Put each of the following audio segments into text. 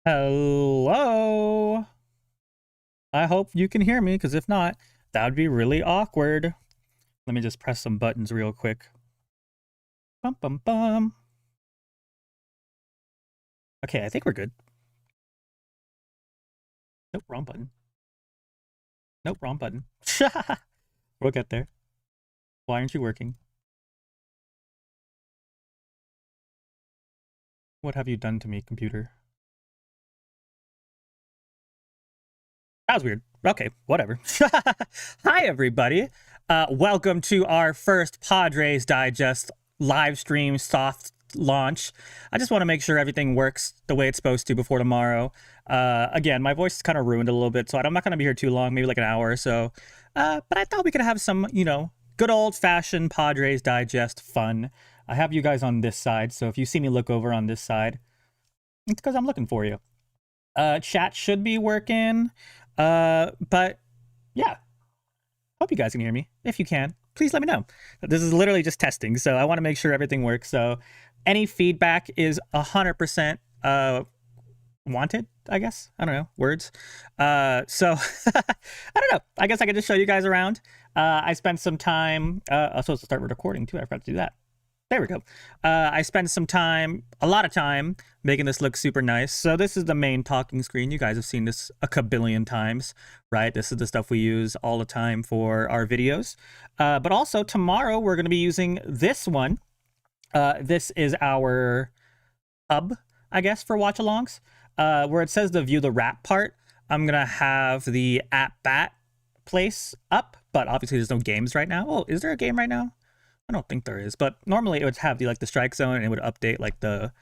Hello? I hope you can hear me, because if not, that would be really awkward. Let me just press some buttons real quick. Bum, bum, bum. Okay, I think we're good. Nope, wrong button. Nope, wrong button. We'll get there. Why aren't you working? What have you done to me, computer? That was weird. Okay, whatever. Hi, everybody. Welcome to our first Padres Digest live stream soft launch. I just want to make sure everything works the way it's supposed to before tomorrow. Again, my voice is kind of ruined a little bit, so I'm not going to be here too long, maybe like an hour or so. But I thought we could have some, good old-fashioned Padres Digest fun. I have you guys on this side, so if you see me look over on this side, it's because I'm looking for you. Chat should be working. But yeah, hope you guys can hear me. If you can, please let me know. This is literally just testing, so I want to make sure everything works. So any feedback is 100% wanted, I guess. I don't know, words. So I don't know. I guess I could just show you guys around. I spent some time, I was supposed to start recording too. I forgot to do that. There we go. I spent some time, a lot of time, making this look super nice. So this is the main talking screen. You guys have seen this a kabillion times, right? This is the stuff we use all the time for our videos. But also tomorrow we're going to be using this one. This is our hub, I guess, for watch-alongs. Where it says to view the wrap part, I'm going to have the at-bat place up. But obviously there's no games right now. Oh, is there a game right now? I don't think there is, but normally it would have the strike zone and it would update like the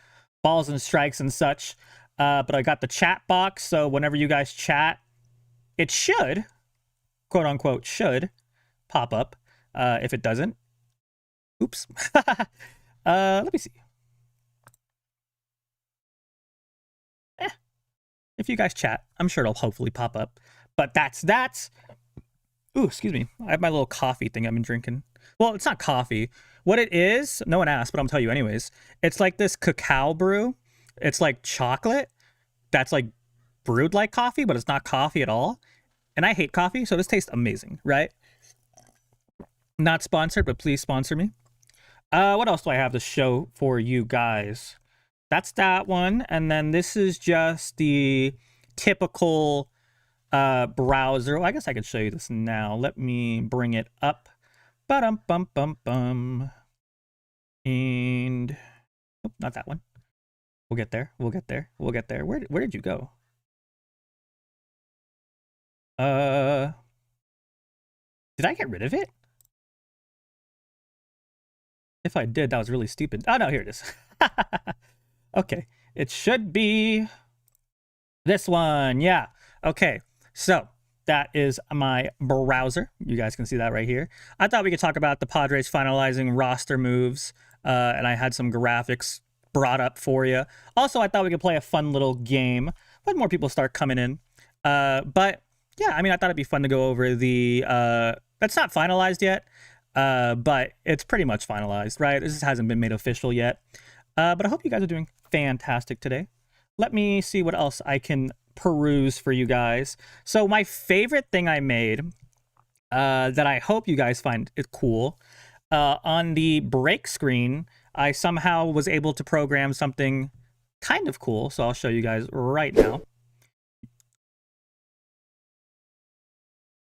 balls and strikes and such. But I got the chat box, so whenever you guys chat, it should, quote unquote, should pop up. If it doesn't, oops. Let me see. If you guys chat, I'm sure it'll hopefully pop up. But that's. Ooh, excuse me. I have my little coffee thing I've been drinking. Well, it's not coffee. What it is, no one asked, but I'm telling you anyways. It's like this cacao brew. It's like chocolate that's like brewed like coffee, but it's not coffee at all. And I hate coffee, so this tastes amazing, right? Not sponsored, but please sponsor me. What else do I have to show for you guys? That's that one. And then this is just the typical browser. Well, I guess I could show you this now. Let me bring it up. Ba-dum-bum-bum-bum. And nope, not that one. We'll get there. We'll get there. We'll get there. Where did you go? Did I get rid of it? If I did, that was really stupid. Oh no, here it is. Okay. It should be this one. Yeah. Okay. So that is my browser. You guys can see that right here. I thought we could talk about the Padres finalizing roster moves, and I had some graphics brought up for you. Also, I thought we could play a fun little game when more people start coming in. But yeah, I mean, I thought it'd be fun to go over the. That's not finalized yet, but it's pretty much finalized, right? This hasn't been made official yet. But I hope you guys are doing fantastic today. Let me see what else I can peruse for you guys. So my favorite thing I made that I hope you guys find it cool, on the break screen, I somehow was able to program something kind of cool. So I'll show you guys right now.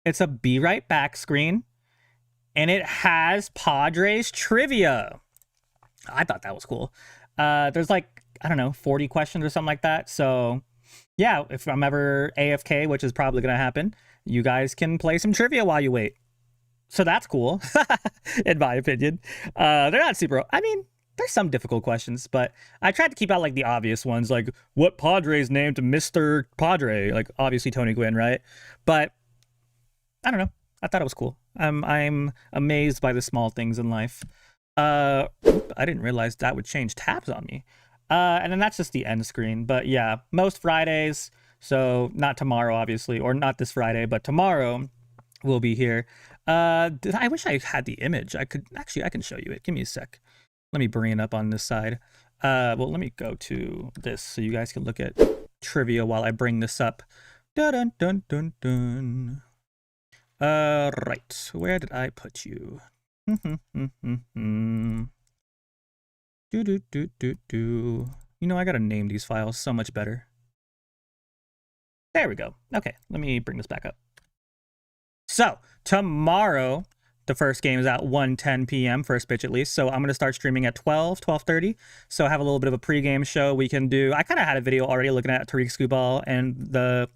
It's a Be Right Back screen, and it has Padres trivia. I thought that was cool. There's like, I don't know, 40 questions or something like that. So yeah, if I'm ever AFK, which is probably going to happen, you guys can play some trivia while you wait. So that's cool, in my opinion. They're not super, I mean, there's some difficult questions, but I tried to keep out like the obvious ones, like what Padres named Mr. Padre? Like obviously Tony Gwynn, right? But I don't know. I thought it was cool. I'm amazed by the small things in life. I didn't realize that would change tabs on me. And then that's just the end screen. But yeah, most Fridays, so not tomorrow, obviously, or not this Friday, but tomorrow we'll be here. I wish I had the image. I can show you it. Give me a sec. Let me bring it up on this side. Well, let me go to this so you guys can look at trivia while I bring this up. Dun dun dun dun dun. Right. Where did I put you? Do. You know, I gotta name these files so much better. There we go. Okay, let me bring this back up. So, tomorrow, the first game is at 1:10 p.m., first pitch at least. So I'm going to start streaming at 12:30. So I have a little bit of a pregame show we can do. I kind of had a video already looking at Tariq Skubal and the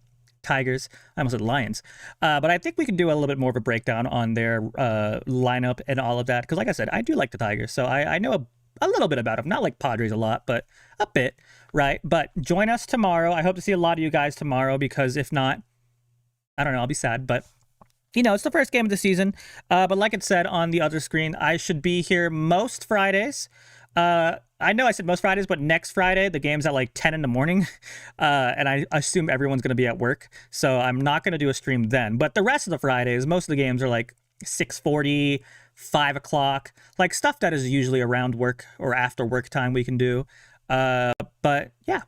Tigers. I almost said Lions. But I think we can do a little bit more of a breakdown on their lineup and all of that. Because like I said, I do like the Tigers. So I know a little bit about them. Not like Padres a lot, but a bit, right? But join us tomorrow. I hope to see a lot of you guys tomorrow, because if not, I don't know, I'll be sad. But you know, it's the first game of the season. But like it said on the other screen, I should be here most Fridays. I know I said most Fridays, but next Friday, the game's at like 10 in the morning. And I assume everyone's going to be at work. So I'm not going to do a stream then. But the rest of the Fridays, most of the games are like 6:40, 5 o'clock. Like stuff that is usually around work or after work time we can do. But yeah.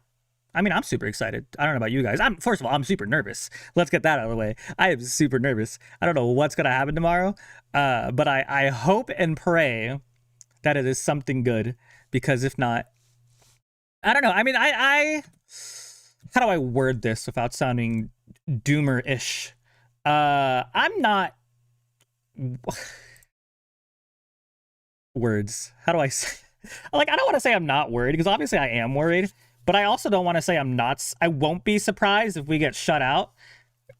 I mean, I'm super excited. I don't know about you guys. First of all, I'm super nervous. Let's get that out of the way. I am super nervous. I don't know what's going to happen tomorrow. But I hope and pray that it is something good, because if not, I don't know. I mean, how do I word this without sounding doomer-ish? I'm not words. How do I say? Like, I don't want to say I'm not worried, because obviously I am worried. But I also don't want to say I won't be surprised if we get shut out.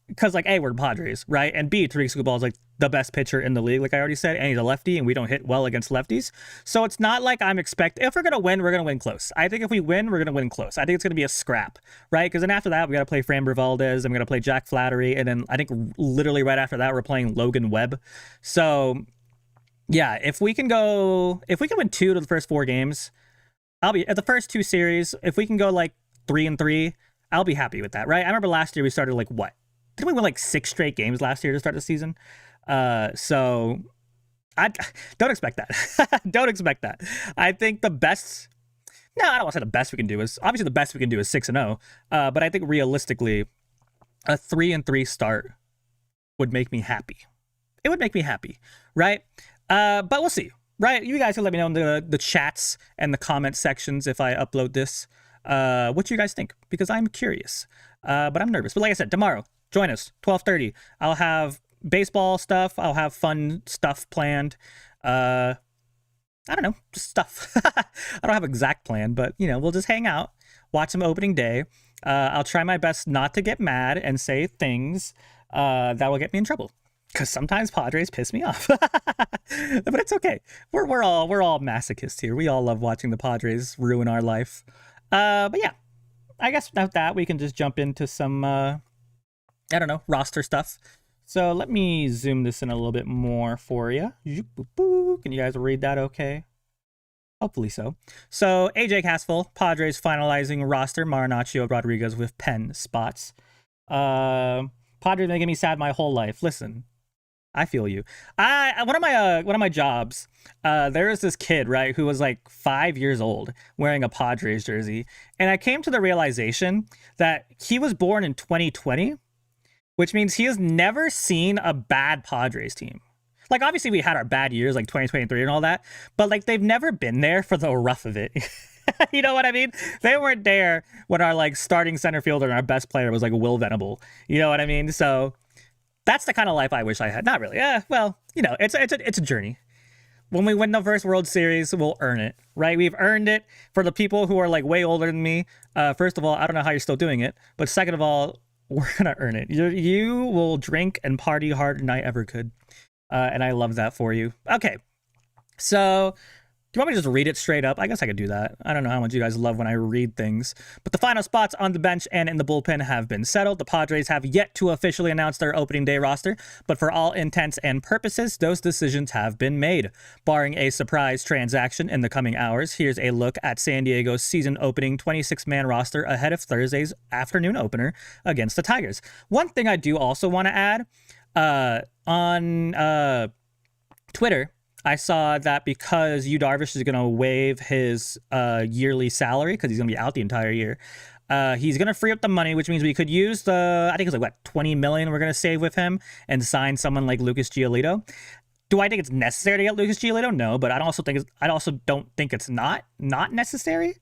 Because, like, A, we're Padres, right? And B, Tariq Skubal is, like, the best pitcher in the league, like I already said. And he's a lefty, and we don't hit well against lefties. So it's not like I'm expecting... If we're going to win, we're going to win close. I think if we win, we're going to win close. I think it's going to be a scrap, right? Because then after that, we got to play Framber Valdez, and we're going to play Jack Flaherty. And then I think literally right after that, we're playing Logan Webb. So, yeah, if we can win 2 to the first 4 games... I'll be at the first 2 series. If we can go like 3-3, I'll be happy with that, right? I remember last year we started like what? Didn't we win like 6 straight games last year to start the season? So I don't expect that. Don't expect that. I think the best. No, I don't want to say the best we can do is obviously the best we can do is 6-0. But I think realistically, a 3-3 start would make me happy. It would make me happy, right? But we'll see. Right, you guys can let me know in the chats and the comment sections if I upload this, what you guys think, because I'm curious, but I'm nervous. But like I said, tomorrow, join us, 12:30. I'll have baseball stuff. I'll have fun stuff planned. I don't know, just stuff. I don't have an exact plan, but, you know, we'll just hang out, watch some opening day. I'll try my best not to get mad and say things that will get me in trouble. Because sometimes Padres piss me off, but it's okay. We're all masochists here. We all love watching the Padres ruin our life. But yeah, I guess without that, we can just jump into some I don't know, roster stuff. So let me zoom this in a little bit more for you. Can you guys read that? Okay. Hopefully so. So AJ Castle, Padres finalizing roster. Marinaccio Rodriguez with pen spots. Padres making me sad my whole life. Listen. I feel you. One of my jobs, there was this kid, right, who was like 5 years old wearing a Padres jersey. And I came to the realization that he was born in 2020, which means he has never seen a bad Padres team. Like, obviously we had our bad years, like 2023 and all that, but like they've never been there for the rough of it. You know what I mean? They weren't there when our like starting center fielder and our best player was like Will Venable. You know what I mean? So that's the kind of life I wish I had. Not really. Well, you know, it's a journey. When we win the first World Series, we'll earn it, right? We've earned it. For the people who are like way older than me, first of all, I don't know how you're still doing it, but second of all, we're gonna earn it. You will drink and party harder than I ever could, and I love that for you. Okay, so do you want me to just read it straight up? I guess I could do that. I don't know how much you guys love when I read things. But the final spots on the bench and in the bullpen have been settled. The Padres have yet to officially announce their opening day roster, but for all intents and purposes, those decisions have been made. Barring a surprise transaction in the coming hours, here's a look at San Diego's season opening 26-man roster ahead of Thursday's afternoon opener against the Tigers. One thing I do also want to add, on Twitter, I saw that because Yu Darvish is going to waive his yearly salary because he's going to be out the entire year. He's going to free up the money, which means we could use I think it's like, what, 20 million we're going to save with him and sign someone like Lucas Giolito. Do I think it's necessary to get Lucas Giolito? No, but I also don't think it's not necessary.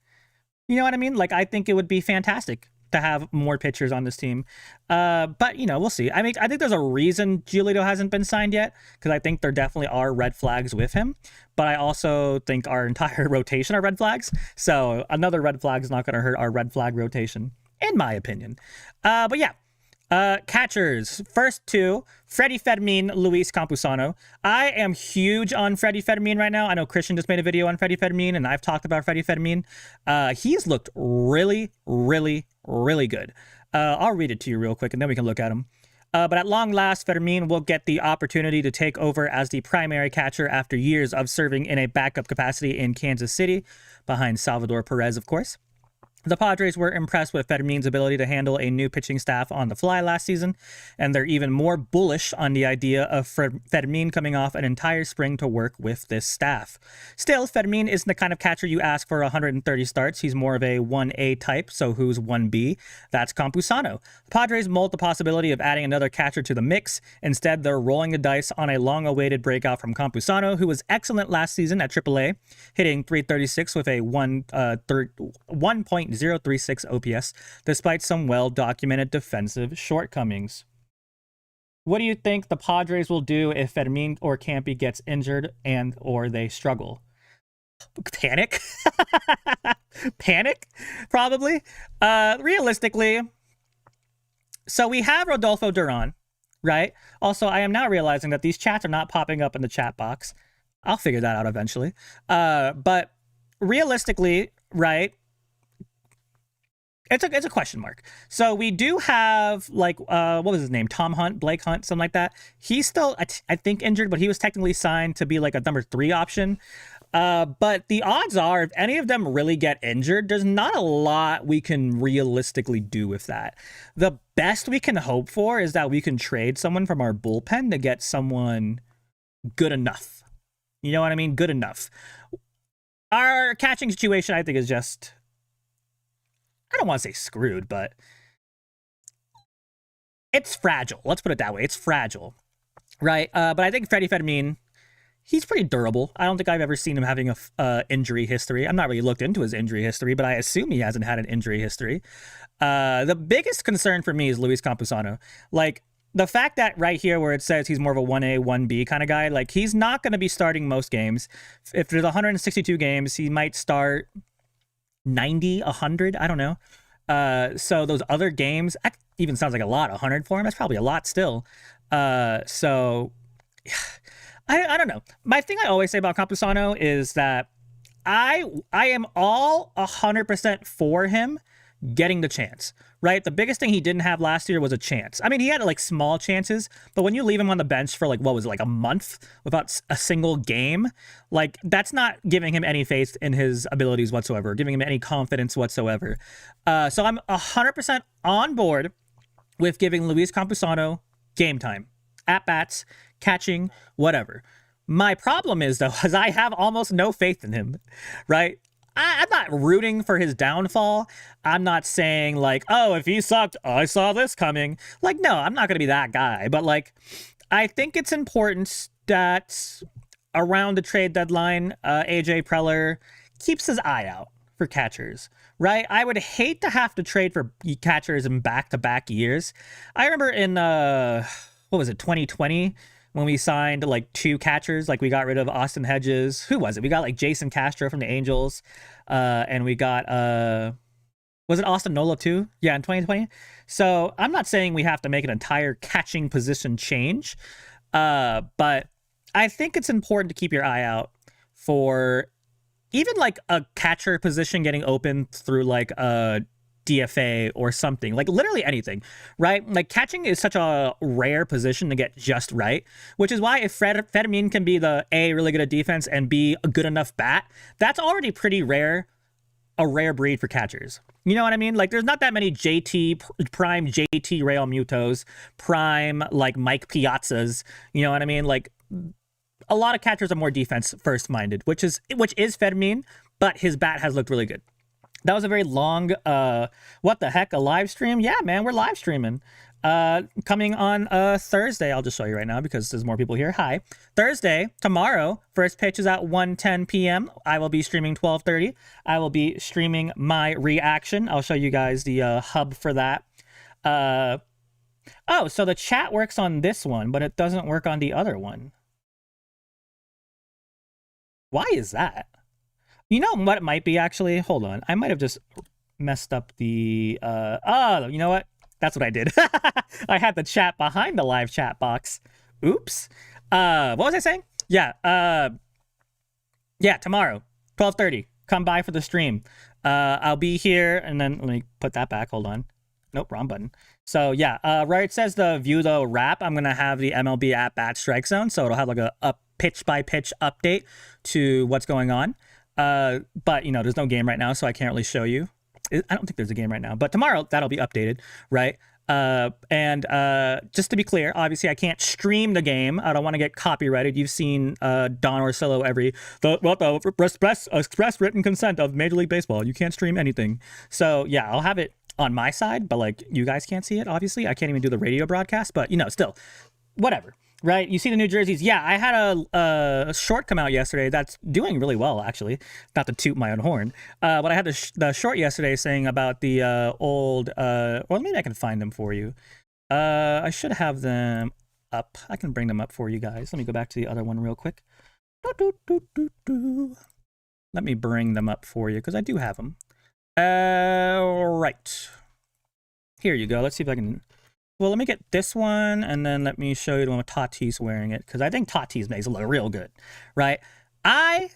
You know what I mean? Like, I think it would be fantastic to have more pitchers on this team. But, we'll see. I mean, I think there's a reason Giolito hasn't been signed yet, because I think there definitely are red flags with him. But I also think our entire rotation are red flags. So another red flag is not going to hurt our red flag rotation, in my opinion. But yeah. Catchers. First two, Freddie Fermin, Luis Campusano. I am huge on Freddie Fermin right now. I know Christian just made a video on Freddie Fermin, and I've talked about Freddie Fermin. He's looked really, really, really good. I'll read it to you real quick, and then we can look at him. But at long last, Fermin will get the opportunity to take over as the primary catcher after years of serving in a backup capacity in Kansas City, behind Salvador Perez, of course. The Padres were impressed with Fermin's ability to handle a new pitching staff on the fly last season, and they're even more bullish on the idea of Fermin coming off an entire spring to work with this staff. Still, Fermin isn't the kind of catcher you ask for 130 starts. He's more of a 1A type, so who's 1B? That's Campusano. The Padres mulled the possibility of adding another catcher to the mix. Instead, they're rolling the dice on a long-awaited breakout from Campusano, who was excellent last season at AAA, hitting .336 with a 1.036 OPS, despite some well-documented defensive shortcomings. What do you think the Padres will do if Fermin or Campy gets injured and or they struggle? Panic? Panic? Probably. Realistically, so we have Rodolfo Duran, right? Also, I am now realizing that these chats are not popping up in the chat box. I'll figure that out eventually. But realistically, right, it's a question mark. So we do have, like, what was his name? Blake Hunt, something like that. He's still, I think, injured, but he was technically signed to be like a number 3 option. But the odds are, if any of them really get injured, there's not a lot we can realistically do with that. The best we can hope for is that we can trade someone from our bullpen to get someone good enough. You know what I mean? Good enough. Our catching situation, I think, is just, I don't want to say screwed, but it's fragile. Let's put it that way. It's fragile, right? But I think Freddie Fermin, he's pretty durable. I don't think I've ever seen him having a injury history. I'm not really looked into his injury history, but I assume he hasn't had an injury history. The biggest concern for me is Luis Campusano. Like, the fact that right here where it says he's more of a 1A, 1B kind of guy, like, he's not going to be starting most games. If there's 162 games, he might start 90, 100, I don't know. So those other games, that even sounds like a lot. 100 for him, that's probably a lot still. So I don't know. My thing I always say about Campusano is that I am all 100% for him getting the chance, right? The biggest thing he didn't have last year was a chance. I mean, he had like small chances, but when you leave him on the bench for like, what was it, like a month without a single game, like, that's not giving him any faith in his abilities whatsoever, giving him any confidence whatsoever. So I'm 100% on board with giving Luis Campusano game time, at-bats, catching, whatever. My problem is, though, is I have almost no faith in him, right? I'm not rooting for his downfall. I'm not saying, like, oh, if he sucked, I saw this coming. Like, no, I'm not going to be that guy. But, like, I think it's important that around the trade deadline, AJ Preller keeps his eye out for catchers, right? I would hate to have to trade for catchers in back-to-back years. I remember in, 2020? When we signed like 2 catchers, like we got rid of Austin Hedges. Who was it? We got like Jason Castro from the Angels. And we got, was it Austin Nola too? Yeah, in 2020. So I'm not saying we have to make an entire catching position change. But I think it's important to keep your eye out for even like a catcher position getting open through like a DFA or something, like literally anything, right? Like, catching is such a rare position to get just right, which is why if Fermin can be the A, really good at defense, and B, a good enough bat, that's already pretty rare, a rare breed for catchers. You know what I mean? Like, there's not that many prime JT Real Mutos, prime like Mike Piazzas, you know what I mean? Like, a lot of catchers are more defense first minded, which is Fermin, but his bat has looked really good. That was a very long, what the heck, a live stream? Yeah, man, we're live streaming. Coming on Thursday. I'll just show you right now because there's more people here. Hi. Thursday, tomorrow, first pitch is at 1:10 p.m. I will be streaming 12:30. I will be streaming my reaction. I'll show you guys the hub for that. Oh, so the chat works on this one, but it doesn't work on the other one. Why is that? You know what it might be, actually? Hold on. I might have just messed up the... oh, you know what? That's what I did. I had the chat behind the live chat box. Oops. What was I saying? Yeah. Yeah, tomorrow, 12:30. Come by for the stream. I'll be here, and then let me put that back. Hold on. Nope, wrong button. So yeah, right, it says the view the wrap. I'm gonna have the MLB at bat strike zone, so it'll have like a pitch by pitch update to what's going on. But you know, there's no game right now, so I can't really show you. I don't think there's a game right now, but tomorrow that'll be updated, right? And just to be clear, obviously I can't stream the game. I don't want to get copyrighted. You've seen Don Orsillo the express written consent of Major League Baseball. You can't stream anything. So yeah, I'll have it on my side, but like you guys can't see it. Obviously, I can't even do the radio broadcast. But you know, still, whatever. Right, you see the new jerseys. Yeah, I had a short come out yesterday that's doing really well, actually. Not to toot my own horn, but I had the short yesterday saying about the old. Well, maybe I can find them for you. I should have them up. I can bring them up for you guys. Let me go back to the other one real quick. Let me bring them up for you because I do have them. Right. Here you go. Let's see if I can. Well, let me get this one, and then let me show you the one with Tatis wearing it, because I think Tatis makes it look real good, right? Well,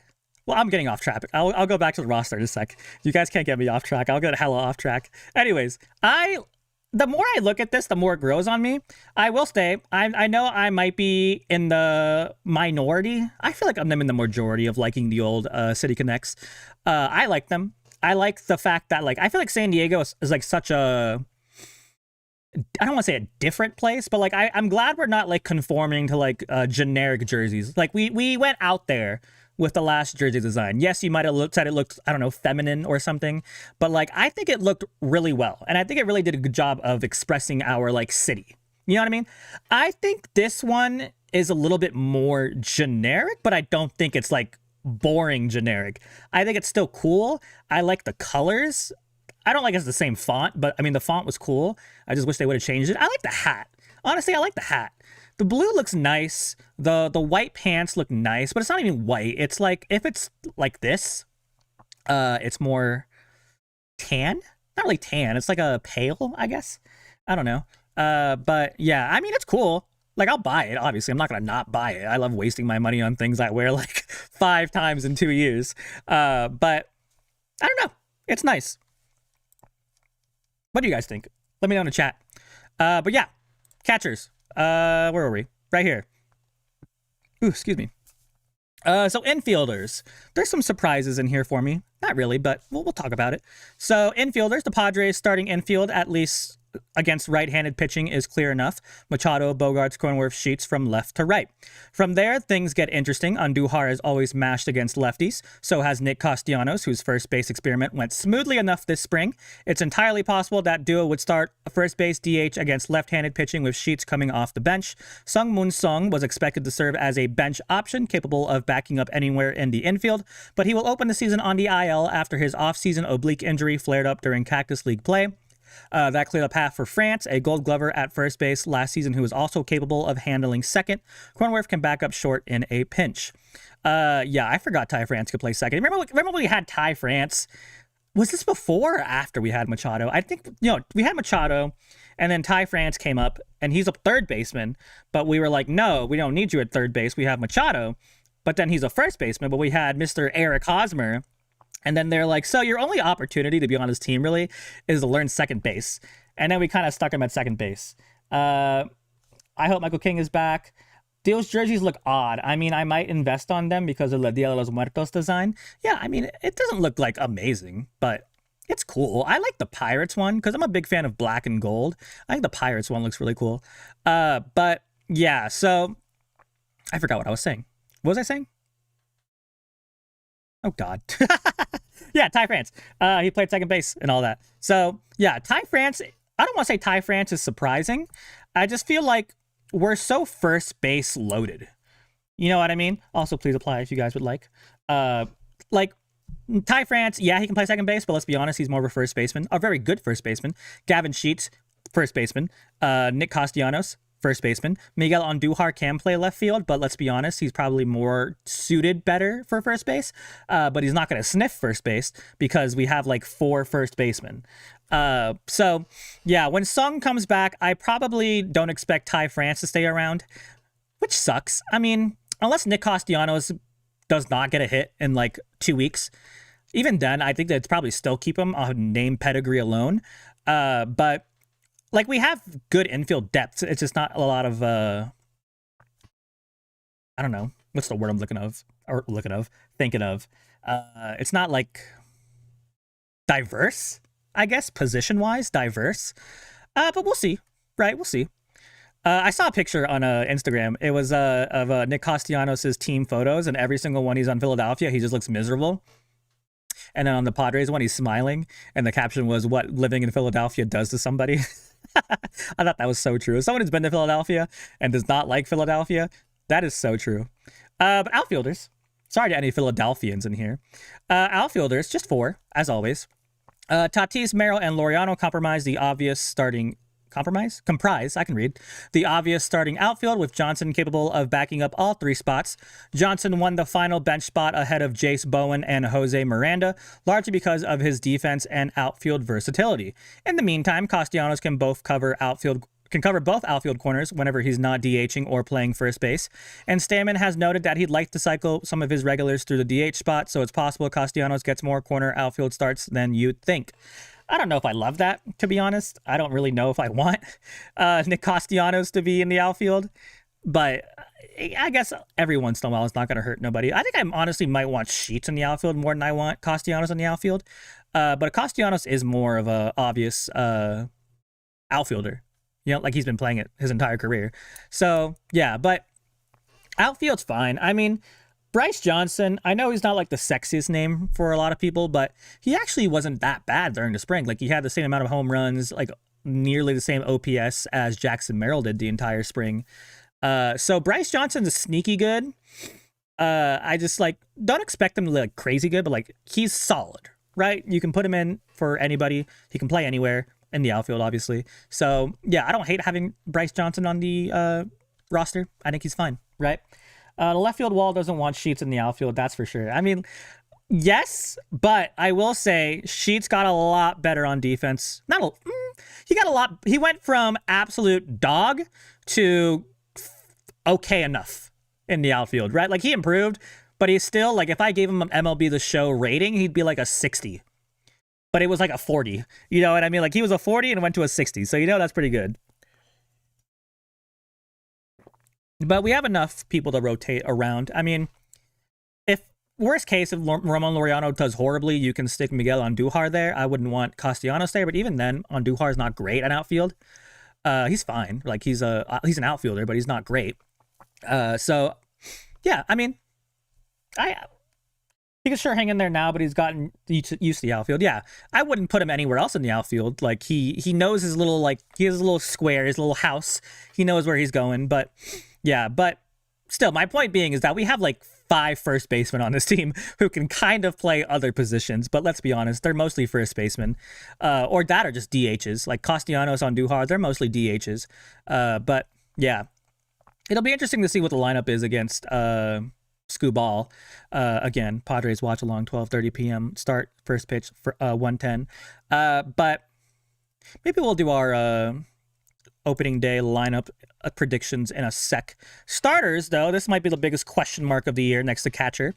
I'm getting off track. I'll go back to the roster in a sec. You guys can't get me off track. I'll get hella off track. Anyways, the more I look at this, the more it grows on me. I will say, I know I might be in the minority. I feel like I'm in the majority of liking the old City Connects. I like them. I like the fact that, like, I feel like San Diego is like such a... I don't want to say a different place, but like I'm glad we're not like conforming to like generic jerseys. Like we went out there with the last jersey design. Yes, you might have said it looked, I don't know, feminine or something, but like I think it looked really well, and I think it really did a good job of expressing our like city. You know what I mean? I think this one is a little bit more generic, but I don't think it's like boring generic. I think it's still cool. I like the colors. I don't like it's the same font, but I mean, the font was cool. I just wish they would have changed it. I like the hat. Honestly, I like the hat. The blue looks nice. The white pants look nice, but it's not even white. It's like, if it's like this, it's more tan. Not really tan. It's like a pale, I guess. I don't know. But yeah, I mean, it's cool. Like, I'll buy it, obviously. I'm not going to not buy it. I love wasting my money on things I wear like 5 times in 2 years. But I don't know. It's nice. What do you guys think? Let me know in the chat. But yeah, catchers. Where were we? Right here. Ooh, excuse me. So infielders. There's some surprises in here for me. Not really, but we'll talk about it. So infielders, the Padres starting infield, at least against right-handed pitching, is clear enough. Machado, Bogaerts, Cronenworth, Sheets from left to right. From there, things get interesting. Andujar is always mashed against lefties. So has Nick Castellanos, whose first base experiment went smoothly enough this spring. It's entirely possible that duo would start a first base DH against left-handed pitching with Sheets coming off the bench. Sung Moon Sung was expected to serve as a bench option capable of backing up anywhere in the infield, but he will open the season on the IL after his off-season oblique injury flared up during Cactus League play. That cleared a path for France, a Gold Glover at first base last season who was also capable of handling second. Cronenworth can back up short in a pinch. Yeah, I forgot Ty France could play second. Remember when we had Ty France? Was this before or after we had Machado? I think, we had Machado, and then Ty France came up, and he's a third baseman, but we were like, no, we don't need you at third base. We have Machado, but then he's a first baseman, but we had Mr. Eric Hosmer. And then they're like, so your only opportunity to be on his team really is to learn second base. And then we kind of stuck him at second base. I hope Michael King is back. Those jerseys look odd. I mean, I might invest on them because of the Dia de los Muertos design. Yeah, I mean, it doesn't look like amazing, but it's cool. I like the Pirates one because I'm a big fan of black and gold. I think the Pirates one looks really cool. But yeah, so I forgot what I was saying. What was I saying? Oh, God. Yeah, Ty France. He played second base and all that. So, yeah, Ty France, I don't want to say Ty France is surprising. I just feel like we're so first base loaded. You know what I mean? Also, please apply if you guys would like. Like, Ty France, yeah, he can play second base, but let's be honest, he's more of a first baseman. A very good first baseman. Gavin Shildt, first baseman. Nick Castellanos, first baseman. Miguel Andujar can play left field, but let's be honest, he's probably more suited better for first base. But he's not going to sniff first base because we have like 4 first basemen. So, yeah, when Sung comes back, I probably don't expect Ty France to stay around, which sucks. I mean, unless Nick Castellanos does not get a hit in like 2 weeks, even then, I think they'd probably still keep him on name pedigree alone. But like we have good infield depth. It's just not a lot of I don't know. What's the word I'm thinking of? It's not like diverse, I guess, position-wise, diverse. But we'll see, right? We'll see. I saw a picture on Instagram. It was of Nick Castellanos' team photos, and every single one he's on Philadelphia, he just looks miserable. And then on the Padres one, he's smiling, and the caption was, "What living in Philadelphia does to somebody." I thought that was so true. As someone who's been to Philadelphia and does not like Philadelphia, that is so true. But outfielders, sorry to any Philadelphians in here. Outfielders, just 4, as always. Tatis, Merrill, and Laureano comprise the obvious starting outfield, with Johnson capable of backing up all 3 spots. Johnson won the final bench spot ahead of Jace Bowen and Jose Miranda, largely because of his defense and outfield versatility. In the meantime, Castellanos can cover both outfield corners whenever he's not DHing or playing first base. And Stammen has noted that he'd like to cycle some of his regulars through the DH spot, so it's possible Castellanos gets more corner outfield starts than you'd think. I don't know if I love that, to be honest. I don't really know if I want Nick Castellanos to be in the outfield, but I guess every once in a while it's not going to hurt nobody. I think I honestly might want Sheets in the outfield more than I want Castellanos in the outfield, but Castellanos is more of a obvious outfielder, you know, like he's been playing it his entire career. So, yeah, but outfield's fine. I mean, Bryce Johnson, I know he's not like the sexiest name for a lot of people, but he actually wasn't that bad during the spring. Like he had the same amount of home runs, like nearly the same OPS as Jackson Merrill did the entire spring. So Bryce Johnson's sneaky good. I just like don't expect him to like crazy good, but like he's solid, right? You can put him in for anybody. He can play anywhere in the outfield, obviously. So yeah, I don't hate having Bryce Johnson on the roster. I think he's fine, right? The left field wall doesn't want Sheets in the outfield, that's for sure. I mean, yes, but I will say Sheets got a lot better on defense. He went from absolute dog to okay enough in the outfield, right? Like he improved, but he's still like, if I gave him an MLB The Show rating, he'd be like a 60. But it was like a 40. You know what I mean? Like he was a 40 and went to a 60. So, you know, that's pretty good. But we have enough people to rotate around. I mean, if worst case, if Ramon Laureano does horribly, you can stick Miguel Andujar there. I wouldn't want Castellanos there, but even then, Andujar's not great at outfield. He's fine. Like he's an outfielder, but he's not great. So yeah, I mean, he can sure hang in there now, but he's gotten used to the outfield. Yeah, I wouldn't put him anywhere else in the outfield. Like he knows his little, like he has a little square, his little house. He knows where he's going, but. Yeah, but still, my point being is that we have like 5 first basemen on this team who can kind of play other positions, but let's be honest, they're mostly first basemen, or that are just DHs. Like Castellanos, Andujar, they're mostly DHs. But yeah, it'll be interesting to see what the lineup is against Scooball. Again, Padres watch along, 12:30 p.m. start, first pitch for 1:10. But maybe we'll do our opening day lineup predictions in a sec. Starters, though, this might be the biggest question mark of the year next to catcher.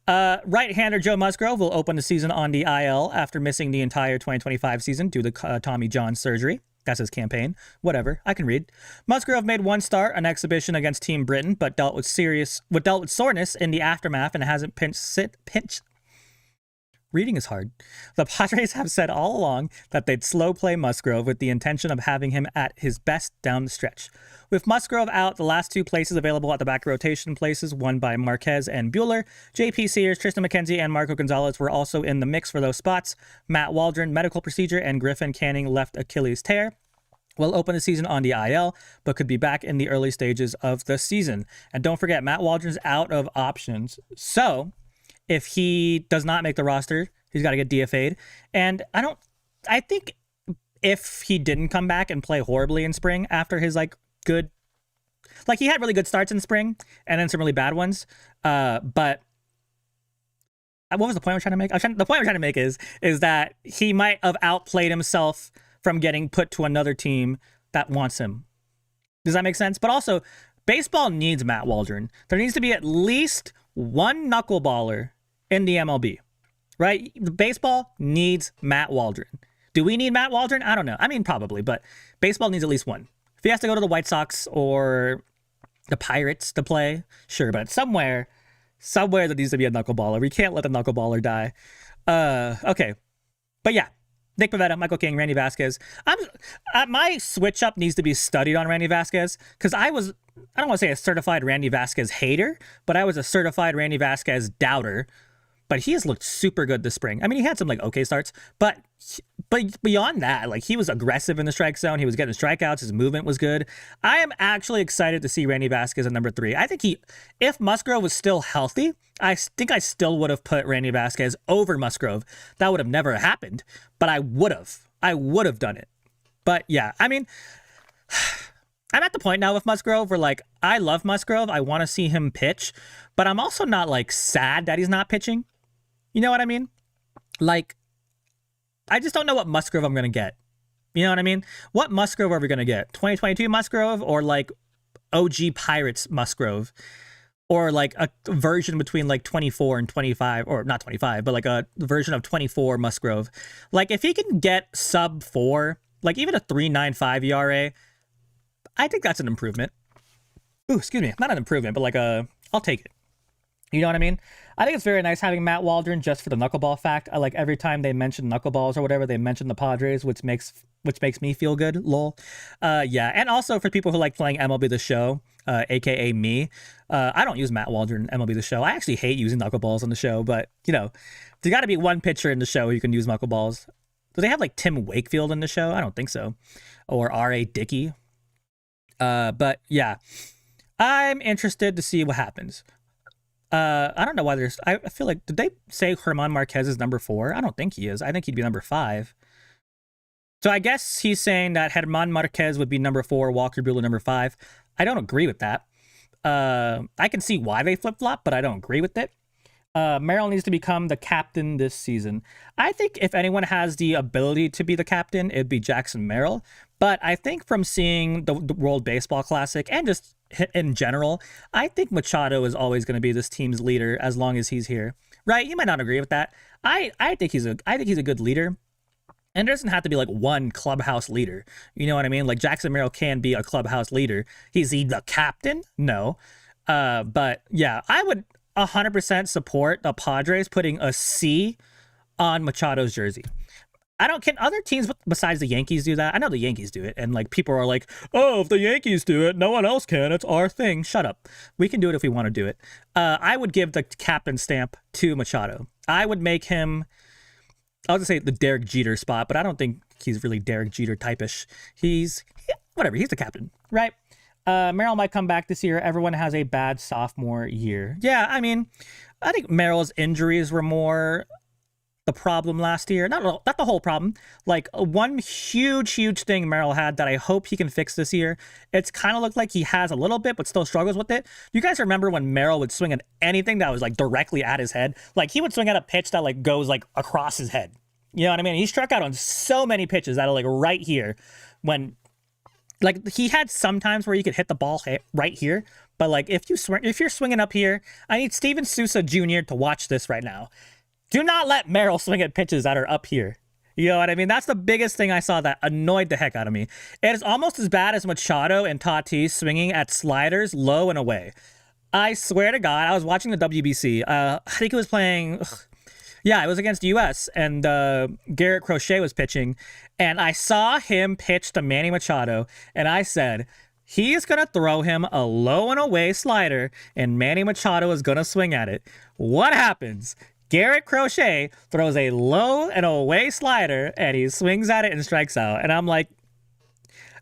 Right-hander Joe Musgrove will open the season on the IL after missing the entire 2025 season due to Tommy John surgery. That's his campaign. Whatever, I can read. Musgrove made 1 start, an exhibition against Team Britain, but dealt with soreness in the aftermath and hasn't Reading is hard. The Padres have said all along that they'd slow play Musgrove with the intention of having him at his best down the stretch. With Musgrove out, the last 2 places available at the back rotation places, won by Marquez and Buehler, J.P. Sears, Tristan McKenzie, and Marco Gonzalez were also in the mix for those spots. Matt Waldron, medical procedure, and Griffin Canning left Achilles tear. Will open the season on the IL, but could be back in the early stages of the season. And don't forget, Matt Waldron's out of options. So if he does not make the roster, he's got to get DFA'd. And I think if he didn't come back and play horribly in spring after his he had really good starts in spring and then some really bad ones. But what was the point I'm trying to make? The point I'm trying to make is that he might have outplayed himself from getting put to another team that wants him. Does that make sense? But also, baseball needs Matt Waldron. There needs to be at least one knuckleballer in the MLB, right? The baseball needs Matt Waldron. Do we need Matt Waldron? I don't know. I mean, probably, but baseball needs at least one. If he has to go to the White Sox or the Pirates to play, sure, but somewhere there needs to be a knuckleballer. We can't let the knuckleballer die. Okay. But yeah, Nick Pivetta, Michael King, Randy Vasquez. My switch up needs to be studied on Randy Vasquez because I don't want to say a certified Randy Vasquez hater, but I was a certified Randy Vasquez doubter. But he has looked super good this spring. I mean, he had some okay starts, but beyond that, he was aggressive in the strike zone. He was getting strikeouts. His movement was good. I am actually excited to see Randy Vasquez at number 3. I think if Musgrove was still healthy, I think I still would have put Randy Vasquez over Musgrove. That would have never happened, but I would have done it. But yeah, I mean, I'm at the point now with Musgrove where I love Musgrove. I want to see him pitch, but I'm also not sad that he's not pitching. You know what I mean? I just don't know what Musgrove I'm going to get. You know what I mean? What Musgrove are we going to get? 2022 Musgrove or OG Pirates Musgrove? Or a version between 24 and 25, or not 25, but a version of 24 Musgrove. If he can get sub 4, even a 3.95 ERA, I think that's an improvement. Ooh, excuse me. Not an improvement, but I'll take it. You know what I mean? I think it's very nice having Matt Waldron just for the knuckleball fact. I every time they mention knuckleballs or whatever, they mention the Padres, which makes me feel good. Lol. Yeah. And also for people who like playing MLB The Show, aka me, I don't use Matt Waldron in MLB The Show. I actually hate using knuckleballs on the show, but there's got to be one pitcher in the show who can use knuckleballs. Do they have Tim Wakefield in the show? I don't think so. Or R.A. Dickey. But yeah, I'm interested to see what happens. I don't know why I feel did they say German Marquez is number 4? I don't think he is. I think he'd be number 5. So I guess he's saying that German Marquez would be number 4, Walker Buehler number 5. I don't agree with that. I can see why they flip-flop, but I don't agree with it. Merrill needs to become the captain this season. I think if anyone has the ability to be the captain, it'd be Jackson Merrill. But I think from seeing the World Baseball Classic and just in general, I think Machado is always going to be this team's leader as long as he's here. Right? You might not agree with that. I think he's a good leader. And there doesn't have to be one clubhouse leader. You know what I mean? Jackson Merrill can be a clubhouse leader. Is he the captain? No. But yeah, I would 100% support the Padres putting a C on Machado's jersey. Can other teams besides the Yankees do that? I know the Yankees do it, and people are oh, if the Yankees do it, no one else can. It's our thing. Shut up. We can do it if we want to do it. I would give the captain stamp to Machado. I would make him, I'll just say the Derek Jeter spot, but I don't think he's really Derek Jeter type-ish. Whatever, he's the captain, right? Merrill might come back this year. Everyone has a bad sophomore year. Yeah, I mean, I think Merrill's injuries were more the problem last year. Not the whole problem. One huge thing Merrill had that I hope he can fix this year. It's kind of looked like he has a little bit, but still struggles with it. You guys remember when Merrill would swing at anything that was directly at his head? He would swing at a pitch that goes across his head. You know what I mean? He struck out on so many pitches that are right here when he had some times where you could hit the ball right here, but if you're swinging up here, I need Steven Souza Jr. to watch this right now. Do not let Merrill swing at pitches that are up here. You know what I mean? That's the biggest thing I saw that annoyed the heck out of me. It is almost as bad as Machado and Tatis swinging at sliders low and away. I swear to God, I was watching the WBC. I think it was playing Yeah, it was against US, and Garrett Crochet was pitching, and I saw him pitch to Manny Machado, and I said, he's going to throw him a low and away slider, and Manny Machado is going to swing at it. What happens? Garrett Crochet throws a low and away slider, and he swings at it and strikes out. And I'm like,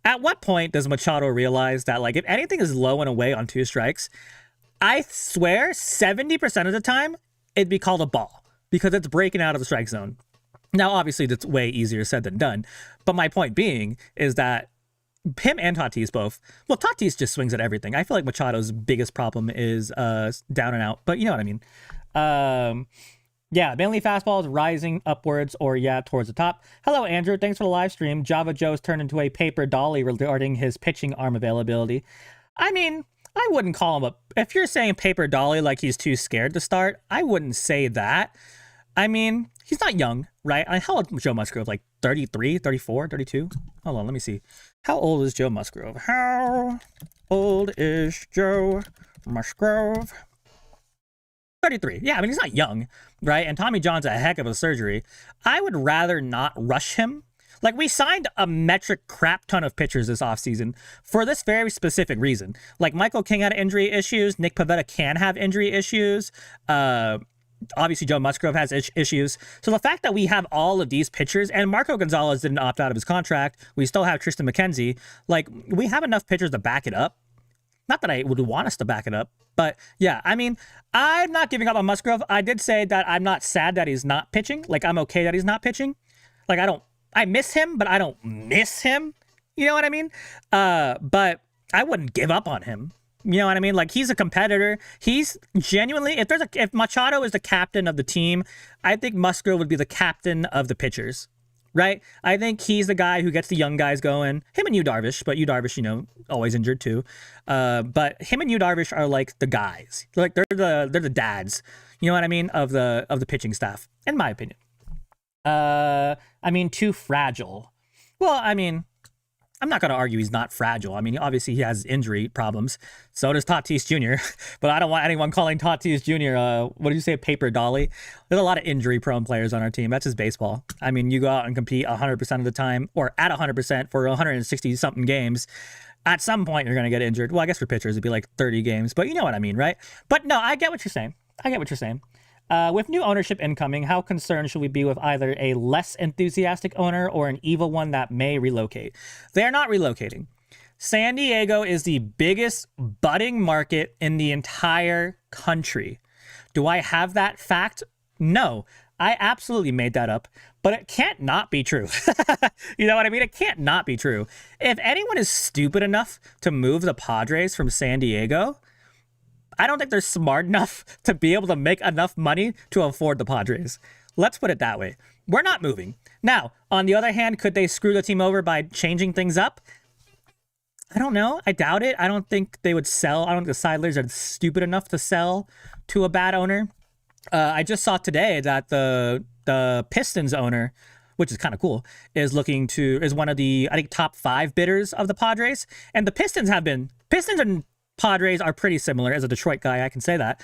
at what point does Machado realize that, like, if anything is low and away on 2 strikes, I swear 70% of the time, it'd be called a ball because it's breaking out of the strike zone. Now, obviously, that's way easier said than done. But my point being is that him and Tatis both, well, Tatis just swings at everything. I feel like Machado's biggest problem is down and out, but you know what I mean. Yeah, mainly fastballs rising upwards or towards the top. Hello, Andrew. Thanks for the live stream. Java Joe's turned into a paper dolly regarding his pitching arm availability. I mean, I wouldn't call him if you're saying paper dolly like he's too scared to start, I wouldn't say that. I mean, he's not young, right? How old is Joe Musgrove? Like 33, 34, 32? Hold on, let me see. How old is Joe Musgrove? How old is Joe Musgrove? 33. Yeah, I mean, he's not young, right? And Tommy John's a heck of a surgery. I would rather not rush him. Like, we signed a metric crap ton of pitchers this offseason for this very specific reason. Like, Michael King had injury issues. Nick Pivetta can have injury issues. Obviously, Joe Musgrove has issues. So the fact that we have all of these pitchers, and Marco Gonzalez didn't opt out of his contract. We still have Tristan McKenzie. Like, we have enough pitchers to back it up. Not that I would want us to back it up, but yeah, I mean, I'm not giving up on Musgrove. I did say that I'm not sad that he's not pitching. Like, I'm okay that he's not pitching. Like, I miss him, but I don't miss him. You know what I mean? But I wouldn't give up on him. You know what I mean? Like, he's a competitor. He's genuinely, if Machado is the captain of the team, I think Musgrove would be the captain of the pitchers. Right? I think he's the guy who gets the young guys going. Him and Yu Darvish, but Yu Darvish, you know, always injured too. But him and Yu Darvish are like the guys. Like they're the dads. You know what I mean? Of the pitching staff, in my opinion. I mean, too fragile. Well, I mean, I'm not going to argue he's not fragile. I mean, obviously he has injury problems. So does Tatis Jr. But I don't want anyone calling Tatis Jr. What did you say, paper dolly? There's a lot of injury-prone players on our team. That's just baseball. I mean, you go out and compete 100% of the time, or at 100% for 160-something games. At some point, you're going to get injured. Well, I guess for pitchers, it'd be like 30 games. But you know what I mean, right? But no, I get what you're saying. With new ownership incoming, how concerned should we be with either a less enthusiastic owner or an evil one that may relocate? They're not relocating. San Diego is the biggest budding market in the entire country. Do I have that fact? No, I absolutely made that up, but it can't not be true. You know what I mean? It can't not be true. If anyone is stupid enough to move the Padres from San Diego, I don't think they're smart enough to be able to make enough money to afford the Padres. Let's put it that way. We're not moving. Now, on the other hand, could they screw the team over by changing things up? I don't know. I doubt it. I don't think they would sell. I don't think the Sidlers are stupid enough to sell to a bad owner. I just saw today that the Pistons owner, which is kind of cool, is one of the, I think, top 5 bidders of the Padres. And the Pistons and Padres are pretty similar. As a Detroit guy, I can say that,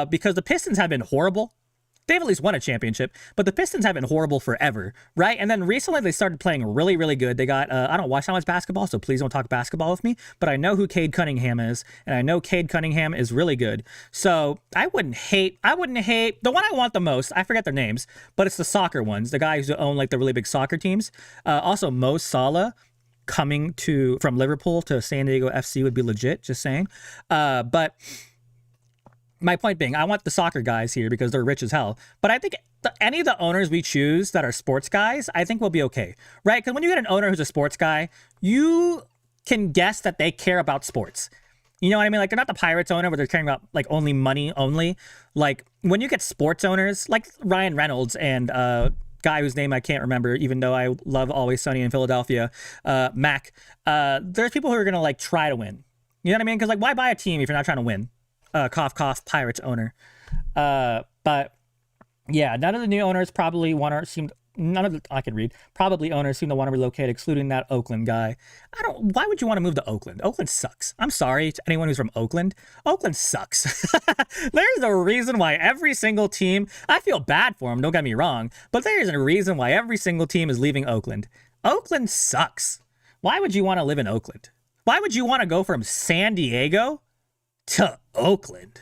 because the Pistons have been horrible. They've at least won a championship, but the Pistons have been horrible forever, right? And then recently they started playing really, really good. They got, I don't watch that much basketball, so please don't talk basketball with me, but I know who Cade Cunningham is, and I know Cade Cunningham is really good. So I wouldn't hate, the one I want the most, I forget their names, but it's the soccer ones, the guys who own like the really big soccer teams. Also, Mo Salah coming from Liverpool to San Diego FC would be legit, just saying. But my point being, I want the soccer guys here because they're rich as hell. But I think any of the owners we choose that are sports guys, I think will be okay, right? Because when you get an owner who's a sports guy, you can guess that they care about sports. You know what I mean? Like, they're not the Pirates owner where they're caring about like only money only. Like, when you get sports owners like Ryan Reynolds and guy whose name I can't remember, even though I love Always Sunny in Philadelphia, Mac, there's people who are gonna like try to win. You know what I mean? Because like, why buy a team if you're not trying to win? Cough, cough, Pirates owner. But yeah, none of the new owners probably seemed none of the, I can read. Probably owners seem to want to relocate, excluding that Oakland guy. Why would you want to move to Oakland? Oakland sucks. I'm sorry to anyone who's from Oakland. Oakland sucks. There's a reason why every single team, I feel bad for them, don't get me wrong, but there is a reason why every single team is leaving Oakland. Oakland sucks. Why would you want to live in Oakland? Why would you want to go from San Diego to Oakland?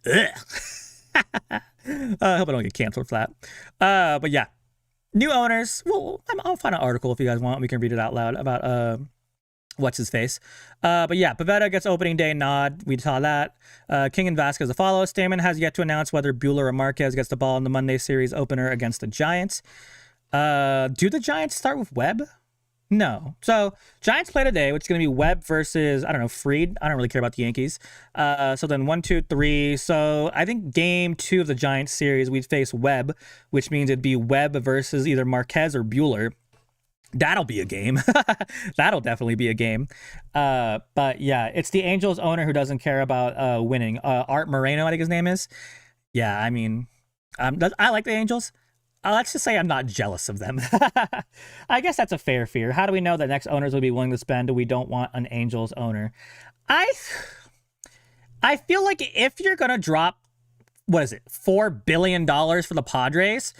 Ugh. I hope I don't get canceled for that. But yeah, new owners. Well, I'll find an article if you guys want. We can read it out loud about what's his face. But yeah, Pivetta gets opening day nod. We saw that. King and Vasquez a follow. Stamen has yet to announce whether Buehler or Marquez gets the ball in the Monday series opener against the Giants. Do the Giants start with Webb? No. So Giants play today, which is going to be Webb versus, I don't know, Fried. I don't really care about the Yankees. So then 1, 2, 3. So I think game 2 of the Giants series, we'd face Webb, which means it'd be Webb versus either Marquez or Buehler. That'll be a game. That'll definitely be a game. But yeah, it's the Angels owner who doesn't care about winning. Art Moreno, I think his name is. Yeah, I mean, I like the Angels. Let's just say I'm not jealous of them. I guess that's a fair fear. How do we know that next owners will be willing to spend? We don't want an Angels owner. I feel like if you're going to drop, what is it, $4 billion for the Padres,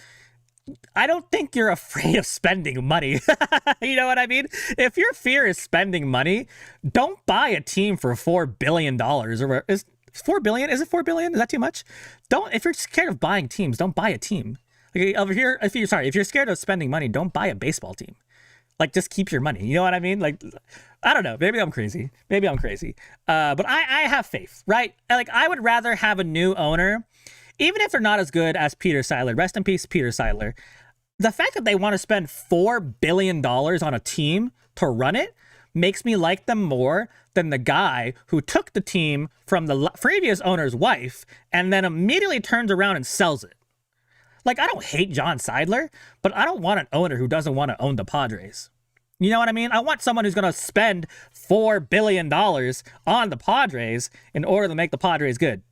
I don't think you're afraid of spending money. You know what I mean? If your fear is spending money, don't buy a team for $4 billion. Or is $4 billion? Is it $4 billion? Is that too much? If you're scared of buying teams, don't buy a team. Like over here, if you're scared of spending money, don't buy a baseball team. Like, just keep your money. You know what I mean? Like, I don't know. Maybe I'm crazy. But I have faith, right? Like, I would rather have a new owner, even if they're not as good as Peter Seidler. Rest in peace, Peter Seidler. The fact that they want to spend $4 billion on a team to run it makes me like them more than the guy who took the team from the previous owner's wife and then immediately turns around and sells it. Like, I don't hate John Seidler, but I don't want an owner who doesn't want to own the Padres. You know what I mean? I want someone who's going to spend $4 billion on the Padres in order to make the Padres good.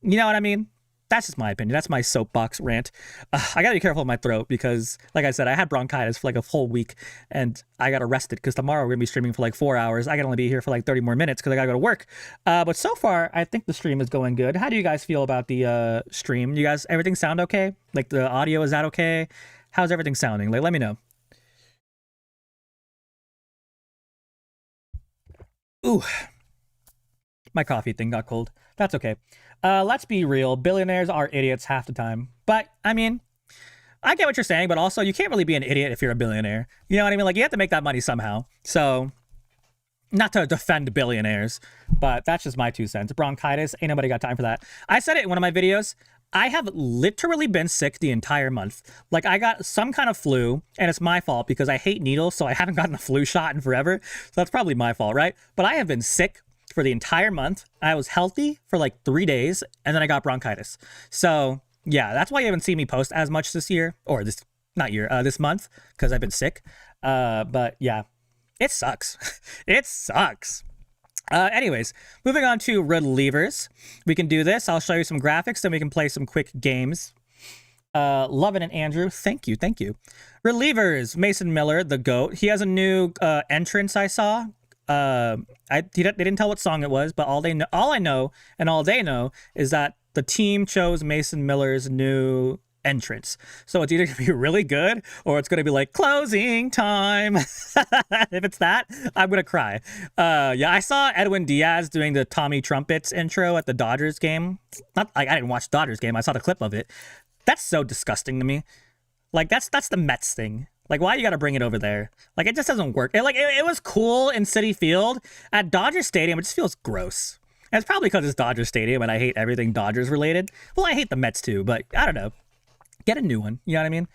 You know what I mean? That's just my opinion. That's my soapbox rant. I got to be careful with my throat because, like I said, I had bronchitis for like a whole week and I got arrested because tomorrow we're going to be streaming for like 4 hours. I can only be here for like 30 more minutes because I got to go to work. But so far, I think the stream is going good. How do you guys feel about the stream? You guys, everything sound okay? Like the audio, is that okay? How's everything sounding? Like, let me know. Ooh, my coffee thing got cold. That's okay. Let's be real. Billionaires are idiots half the time. But, I mean, I get what you're saying, but also you can't really be an idiot if you're a billionaire. You know what I mean? Like, you have to make that money somehow. So, not to defend billionaires, but that's just my 2 cents. Bronchitis, ain't nobody got time for that. I said it in one of my videos. I have literally been sick the entire month. Like, I got some kind of flu, and it's my fault because I hate needles, so I haven't gotten a flu shot in forever. So that's probably my fault, right? But I have been sick for the entire month. I was healthy for like 3 days, and then I got bronchitis. So yeah, that's why you haven't seen me post as much this year, or this month, because I've been sick. But yeah, it sucks. It sucks. Anyways, moving on to relievers. We can do this. I'll show you some graphics, then we can play some quick games. Loving it, Andrew. Thank you. Relievers. Mason Miller, the GOAT. He has a new entrance I saw. They didn't tell what song it was, but all I know and all they know is that the team chose Mason Miller's new entrance. So it's either gonna be really good or it's gonna be like closing time. If it's that, I'm gonna cry. Yeah, I saw Edwin Diaz doing the Tommy Trumpets intro at the Dodgers game. Not like I didn't watch the Dodgers game. I saw the clip of it. That's so disgusting to me. Like that's the Mets thing. Like, why you gotta bring it over there? Like, it just doesn't work. It was cool in Citi Field. At Dodger Stadium, it just feels gross. And it's probably because it's Dodger Stadium and I hate everything Dodgers related. Well, I hate the Mets too, but I don't know. Get a new one. You know what I mean?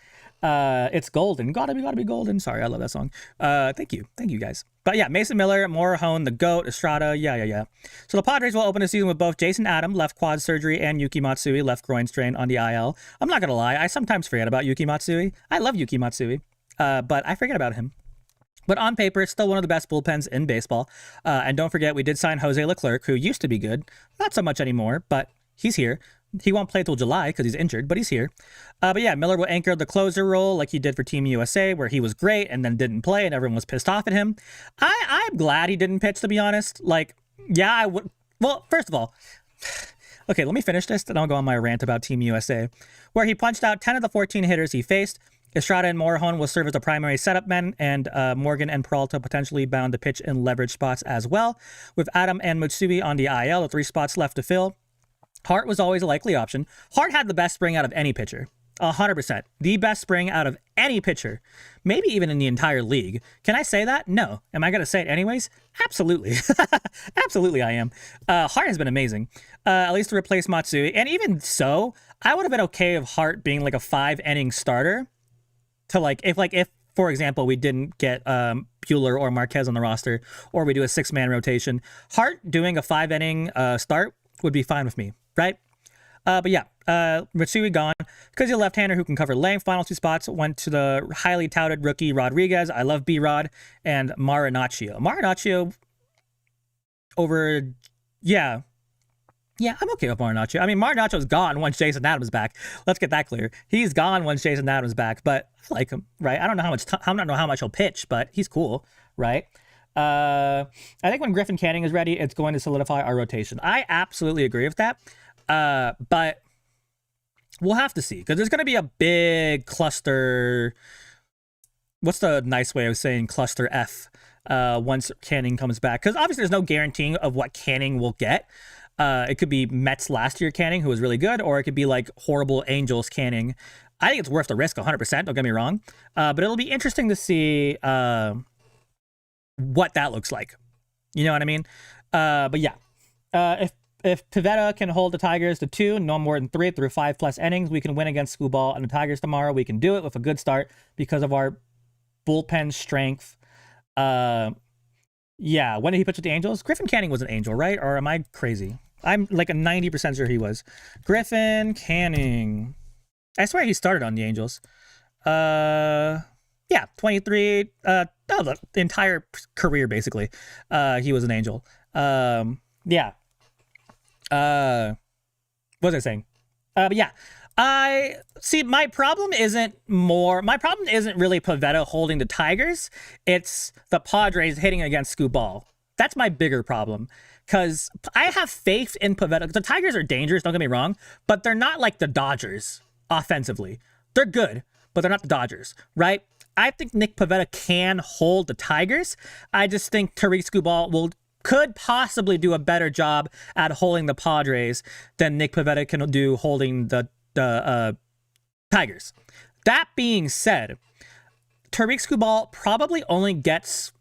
It's golden. Gotta be golden. Sorry, I love that song. Thank you guys. But yeah, Mason Miller, Morahone, the GOAT, Estrada, yeah. So the Padres will open the season with both Jason Adam, left quad surgery, and Yuki Matsui, left groin strain on the IL. I'm not gonna lie, I sometimes forget about Yuki Matsui. I love Yuki Matsui. But I forget about him. But on paper, it's still one of the best bullpens in baseball. And don't forget, we did sign Jose Leclerc, who used to be good. Not so much anymore, but he's here. He won't play till July because he's injured, but he's here. But yeah, Miller will anchor the closer role like he did for Team USA, where he was great and then didn't play and everyone was pissed off at him. I'm glad he didn't pitch, to be honest. Like, yeah, I would. Well, first of all, okay, let me finish this, then I'll go on my rant about Team USA, where he punched out 10 of the 14 hitters he faced. Estrada and Morejon will serve as the primary setup men, and Morgan and Peralta potentially bound to pitch in leverage spots as well. With Adam and Matsui on the IL, the 3 spots left to fill, Hart was always a likely option. Hart had the best spring out of any pitcher. 100%. The best spring out of any pitcher. Maybe even in the entire league. Can I say that? No. Am I going to say it anyways? Absolutely. Absolutely I am. Hart has been amazing. At least to replace Matsui. And even so, I would have been okay with Hart being like a 5-inning starter. To if for example, we didn't get Buehler or Marquez on the roster, or we do a 6-man rotation. Hart doing a 5-inning start would be fine with me, right? But yeah, Matsui gone because he's a left-hander who can cover length. Final 2 spots went to the highly touted rookie Rodriguez. I love B-Rod and Marinaccio. Marinaccio over, yeah, I'm okay with Marinaccio. I mean, Marinaccio's gone once Jason Adams back. Let's get that clear. He's gone once Jason Adams back, but I like him, right? I don't know how much he'll pitch, but he's cool, right? I think when Griffin Canning is ready, it's going to solidify our rotation. I absolutely agree with that. But we'll have to see, because there's going to be a big cluster. What's the nice way of saying cluster F once Canning comes back? Because obviously there's no guaranteeing of what Canning will get. It could be Mets last year Canning, who was really good, or it could be like horrible Angels Canning. I think it's worth the risk 100%, don't get me wrong. But it'll be interesting to see what that looks like. You know what I mean? But yeah, if Pivetta can hold the Tigers to 2, no more than 3 through 5+ innings, we can win against Skubal and the Tigers tomorrow. We can do it with a good start because of our bullpen strength. Yeah, when did he pitch with the Angels? Griffin Canning was an Angel, right? Or am I crazy? I'm like a 90% sure he was. Griffin Canning. I swear he started on the Angels. Yeah, 23. The entire career, basically. He was an Angel. Yeah. What was I saying? But yeah. I see. My problem isn't really Pivetta holding the Tigers. It's the Padres hitting against Skubal. That's my bigger problem. Because I have faith in Pivetta. The Tigers are dangerous, don't get me wrong, but they're not like the Dodgers offensively. They're good, but they're not the Dodgers, right? I think Nick Pivetta can hold the Tigers. I just think Tarik Skubal could possibly do a better job at holding the Padres than Nick Pivetta can do holding the Tigers. That being said, Tarik Skubal probably only gets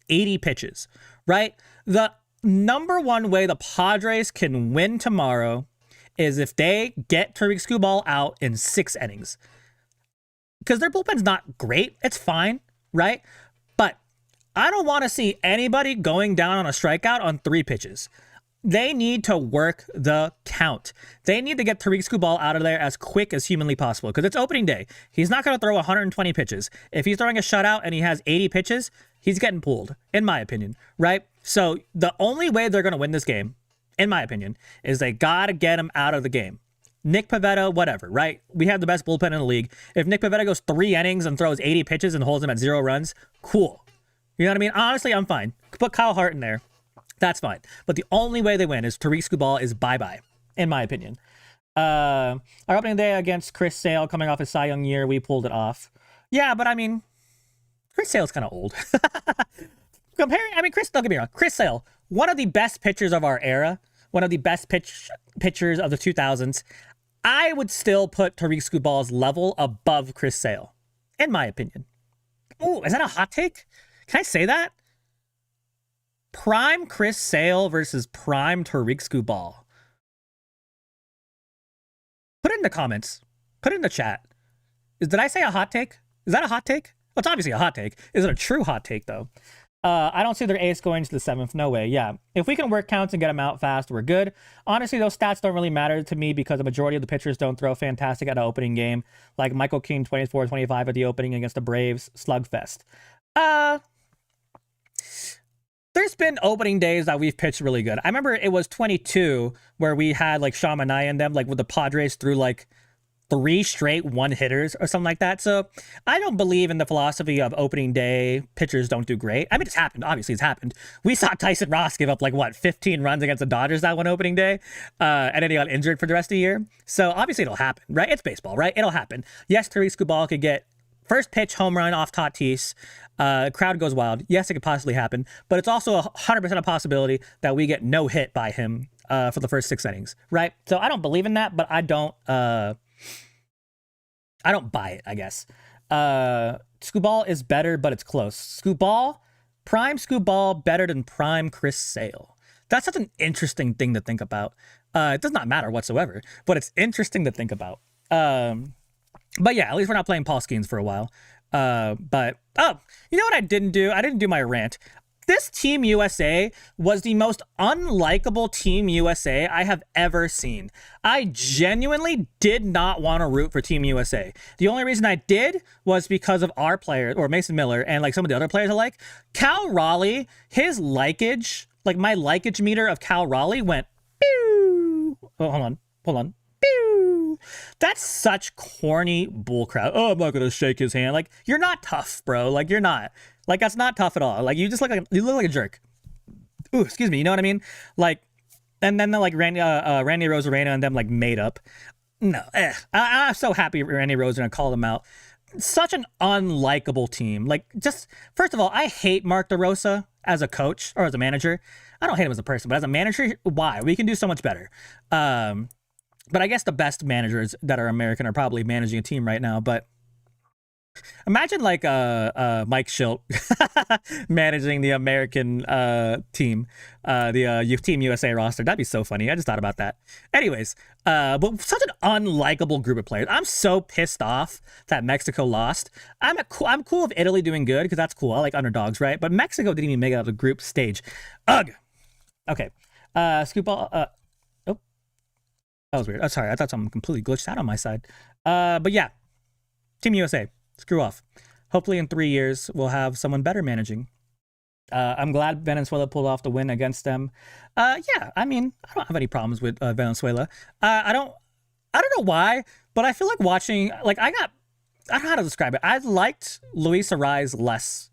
80 pitches, right? The number one way the Padres can win tomorrow is if they get Tarik Skubal out in 6 innings. Because their bullpen's not great. It's fine, right? But I don't want to see anybody going down on a strikeout on 3 pitches. They need to work the count. They need to get Tarik Skubal out of there as quick as humanly possible because it's opening day. He's not going to throw 120 pitches. If he's throwing a shutout and he has 80 pitches, he's getting pulled, in my opinion, right? So the only way they're going to win this game, in my opinion, is they got to get him out of the game. Nick Pivetta, whatever, right? We have the best bullpen in the league. If Nick Pivetta goes 3 innings and throws 80 pitches and holds him at 0 runs, cool. You know what I mean? Honestly, I'm fine. Put Kyle Hart in there. That's fine. But the only way they win is Tarik Skubal is bye-bye, in my opinion. Our opening day against Chris Sale coming off his Cy Young year, we pulled it off. Yeah, but I mean, Chris Sale's kind of old. Don't get me wrong. Chris Sale, one of the best pitchers of our era, one of the best pitchers of the 2000s. I would still put Tarik Skubal's level above Chris Sale, in my opinion. Ooh, is that a hot take? Can I say that? Prime Chris Sale versus prime Tarik Skubal. Put it in the comments. Put it in the chat. Did I say a hot take? Is that a hot take? Well, it's obviously a hot take. Is it a true hot take, though? I don't see their ace going to the 7th. No way. Yeah. If we can work counts and get them out fast, we're good. Honestly, those stats don't really matter to me because the majority of the pitchers don't throw fantastic at an opening game. Like Michael King, 24-25 at the opening against the Braves slugfest. there's been opening days that we've pitched really good. I remember it was 22 where we had like Sean Manaea and them, like with the Padres through like 3 straight one-hitters or something like that. So I don't believe in the philosophy of opening day pitchers don't do great. I mean, it's happened. Obviously, it's happened. We saw Tyson Ross give up like, 15 runs against the Dodgers that one opening day, and then he got injured for the rest of the year. So obviously it'll happen, right? It's baseball, right? It'll happen. Yes, Tariq Skubal could get first pitch home run off Tatis. Crowd goes wild. Yes, it could possibly happen, but it's also 100% a possibility that we get no hit by him for the first 6 innings, right? So I don't believe in that, but I don't buy it, I guess. Skubal is better, but it's close. Prime Skubal better than prime Chris Sale. That's such an interesting thing to think about. It does not matter whatsoever, but it's interesting to think about. But yeah, at least we're not playing Paul Skeens for a while. But you know what I didn't do? I didn't do my rant. This Team USA was the most unlikable Team USA I have ever seen. I genuinely did not want to root for Team USA. The only reason I did was because of our player, or Mason Miller, and like some of the other players I like. Cal Raleigh, his likeage, like my likeage meter of Cal Raleigh went, pew. Oh, hold on. Pew. That's such corny bullcrap. Oh, I'm not going to shake his hand. Like, you're not tough, bro. Like, you're not. Like, that's not tough at all. Like, you look like a jerk. Ooh, excuse me. You know what I mean? Like, and then like Randy Rosarena and them like made up. No, I'm so happy Randy Rosarena called them out. Such an unlikable team. Like, just first of all, I hate Mark DeRosa as a coach or as a manager. I don't hate him as a person, but as a manager, why? We can do so much better. But I guess the best managers that are American are probably managing a team right now. But imagine like Mike Shildt managing the American team, the Team USA roster. That'd be so funny. I just thought about that. Anyways, but such an unlikable group of players. I'm so pissed off that Mexico lost. I'm cool with Italy doing good because that's cool. I like underdogs, right? But Mexico didn't even make it out of the group stage. Ugh. Okay. Scoop ball. Oh, that was weird. Oh, sorry. I thought something completely glitched out on my side. But yeah, Team USA. Screw off. Hopefully in 3 years, we'll have someone better managing. I'm glad Venezuela pulled off the win against them. Yeah, I mean, I don't have any problems with Venezuela. I don't know why, but I feel like watching, like I don't know how to describe it. I liked Luis Arraez less.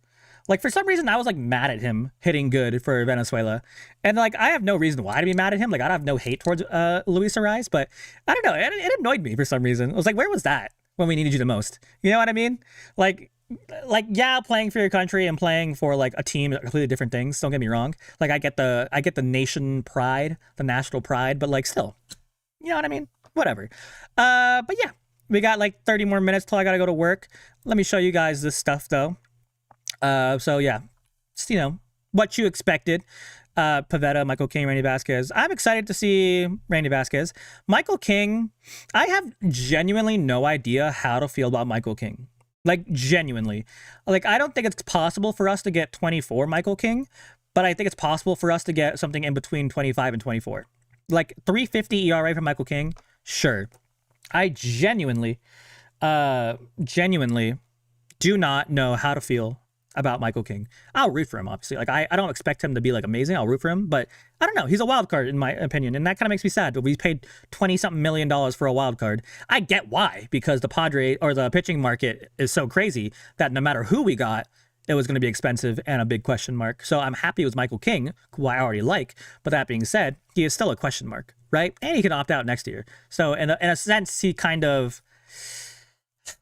Like for some reason, I was like mad at him hitting good for Venezuela. And like, I have no reason why to be mad at him. Like I have no hate towards Luis Arraez, but I don't know. It annoyed me for some reason. I was like, where was that when we needed you the most? You know what I mean? Like, yeah, playing for your country and playing for like a team are completely different things. Don't get me wrong. Like I get the nation pride, the national pride, but like still, you know what I mean? Whatever. But yeah, we got like 30 more minutes till I gotta go to work. Let me show you guys this stuff though. So yeah, just, you know, what you expected. Pivetta, Michael King, Randy Vasquez. I'm excited to see Randy Vasquez. Michael King, I have genuinely no idea how to feel about Michael King. Like, genuinely. Like, I don't think it's possible for us to get 24 Michael King, but I think it's possible for us to get something in between 25 and 24. Like, 3.50 ERA for Michael King? Sure. I genuinely do not know how to feel about Michael King. I'll root for him, obviously. Like, I don't expect him to be, like, amazing. I'll root for him, but I don't know. He's a wild card, in my opinion, and that kind of makes me sad. But we paid $20-something million for a wild card. I get why, because the Padres, or the pitching market is so crazy that no matter who we got, it was going to be expensive and a big question mark. So I'm happy with Michael King, who I already like. But that being said, he is still a question mark, right? And he can opt out next year. So in a sense, he kind of...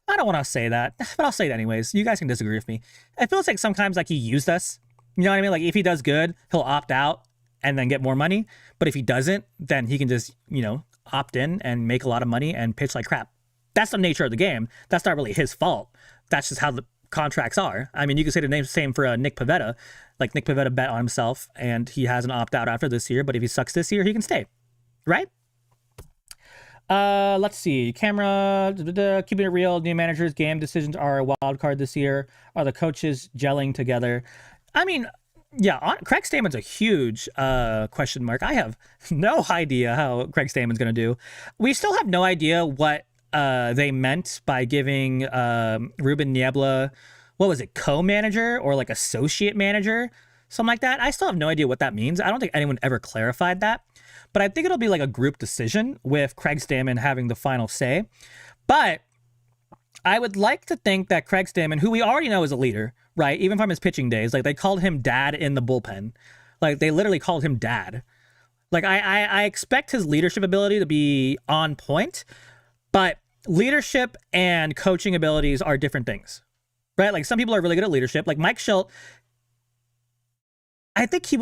I don't want to say that, but I'll say it anyways. You guys can disagree with me. It feels like sometimes like he used us. You know what I mean? Like if he does good, he'll opt out and then get more money. But if he doesn't, then he can just, you know, opt in and make a lot of money and pitch like crap. That's the nature of the game. That's not really his fault. That's just how the contracts are. I mean, you could say the same for Nick Pivetta. Like Nick Pivetta bet on himself and he has an opt out after this year. But if he sucks this year, he can stay. Right? Let's see. Camera, keeping it real. New managers, game decisions are a wild card this year. Are the coaches gelling together? I mean, yeah, Craig Stammen's a huge question mark. I have no idea how Craig Stammen's going to do. We still have no idea what they meant by giving Ruben Niebla, what was it, co-manager or like associate manager? something like that. I still have no idea what that means. I don't think anyone ever clarified that, but I think it'll be like a group decision with Craig Stammen having the final say. But I would like to think that Craig Stammen, who we already know is a leader, right? Even from his pitching days, like they called him dad in the bullpen. Like they literally called him dad. Like I expect his leadership ability to be on point, but leadership and coaching abilities are different things, right? Like some people are really good at leadership. Like Mike Shildt, I think he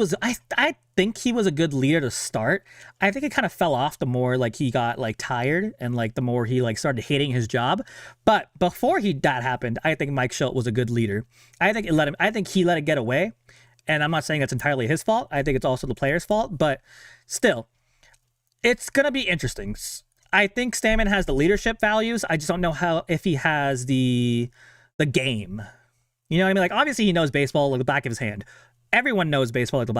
was a good leader to start. I think it kind of fell off the more like he got like tired and like the more he like started hating his job. But before that happened, I think Mike Shildt was a good leader. I think he let it get away. And I'm not saying that's entirely his fault. I think it's also the player's fault, but still, it's going to be interesting. I think Stammen has the leadership values. I just don't know if he has the game. You know what I mean? Like obviously he knows baseball like the back of his hand. Everyone knows baseball like the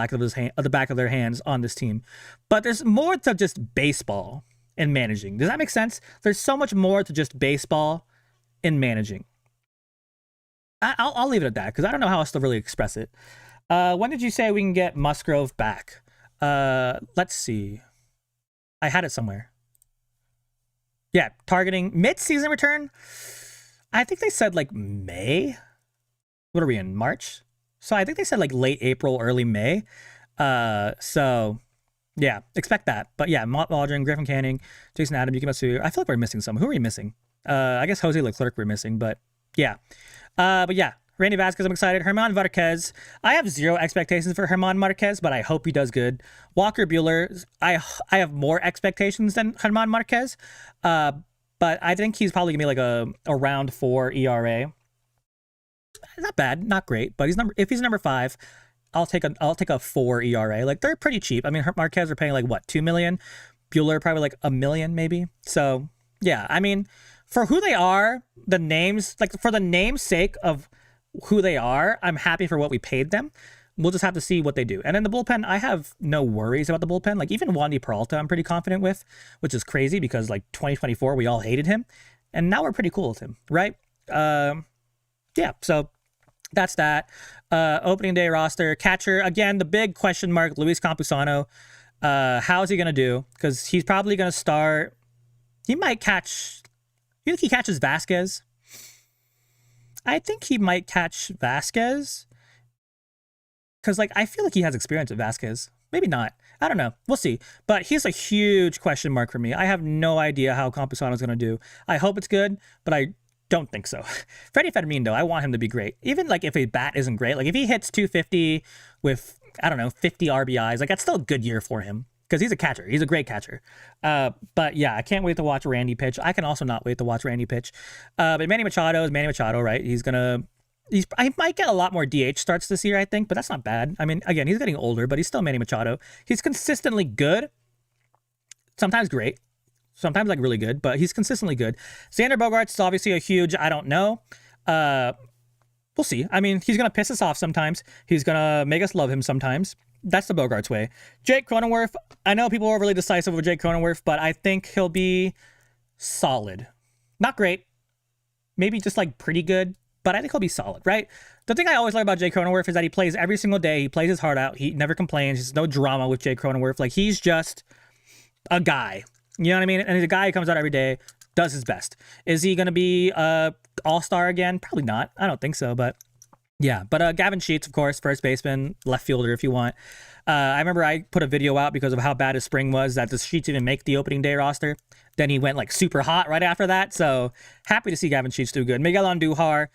back of their hands on this team. But there's more to just baseball and managing. Does that make sense? There's so much more to just baseball and managing. I'll leave it at that because I don't know how else to really express it. When did you say we can get Musgrove back? Let's see. I had it somewhere. Yeah, targeting mid-season return. I think they said like May. What are we in, March? So I think they said like late April, early May. So yeah, expect that. But yeah, Mott Waldron, Griffin Canning, Jason Adam, Yuki Matsuya. I feel like we're missing some. Who are we missing? I guess Jose Leclerc we're missing, but yeah. But yeah, Randy Vasquez, I'm excited. German Marquez. I have zero expectations for German Marquez, but I hope he does good. Walker Buehler, I have more expectations than German Marquez. But I think he's probably gonna be like a round 4 ERA. Not bad, not great, but if he's number 5, I'll take a 4 ERA. Like they're pretty cheap. I mean, Marquez are paying like what, $2 million? Buehler probably like $1 million maybe. So yeah, I mean, for who they are, the names, like for the name's sake of who they are, I'm happy for what we paid them. We'll just have to see what they do. And in the bullpen, I have no worries about the bullpen. Like even Wandy Peralta, I'm pretty confident with, which is crazy because like 2024, we all hated him. And now we're pretty cool with him, right? Yeah, so that's that. Opening day roster. Catcher, again, the big question mark, Luis Campusano. How is he going to do? Because he's probably going to start. He might catch. You think he catches Vasquez? I think he might catch Vasquez. Because, like, I feel like he has experience with Vasquez. Maybe not. I don't know. We'll see. But he's a huge question mark for me. I have no idea how Campusano's going to do. I hope it's good, but I don't think so. Freddie Fermin, though, I want him to be great. Even, like, if his bat isn't great. Like, if he hits 250 with, I don't know, 50 RBIs, like, that's still a good year for him. Because he's a catcher. He's a great catcher. But, yeah, I can't wait to watch Randy pitch. I can also not wait to watch Randy pitch. But Manny Machado is Manny Machado, right? I might get a lot more DH starts this year, I think, but that's not bad. I mean, again, he's getting older, but he's still Manny Machado. He's consistently good. Sometimes great. Sometimes, like, really good, but he's consistently good. Xander Bogaerts is obviously a huge I don't know. We'll see. I mean, he's going to piss us off sometimes. He's going to make us love him sometimes. That's the Bogaerts way. Jake Cronenworth, I know people are really decisive with Jake Cronenworth, but I think he'll be solid. Not great. Maybe just, like, pretty good. But I think he'll be solid, right? The thing I always like about Jay Cronenworth is that he plays every single day. He plays his heart out. He never complains. There's no drama with Jay Cronenworth. Like, he's just a guy. You know what I mean? And he's a guy who comes out every day, does his best. Is he going to be all-star again? Probably not. I don't think so, but yeah. But Gavin Sheets, of course, first baseman, left fielder if you want. I remember I put a video out because of how bad his spring was, that the Sheets even make the opening day roster. Then he went like super hot right after that. So happy to see Gavin Sheets do good. Miguel Andujar.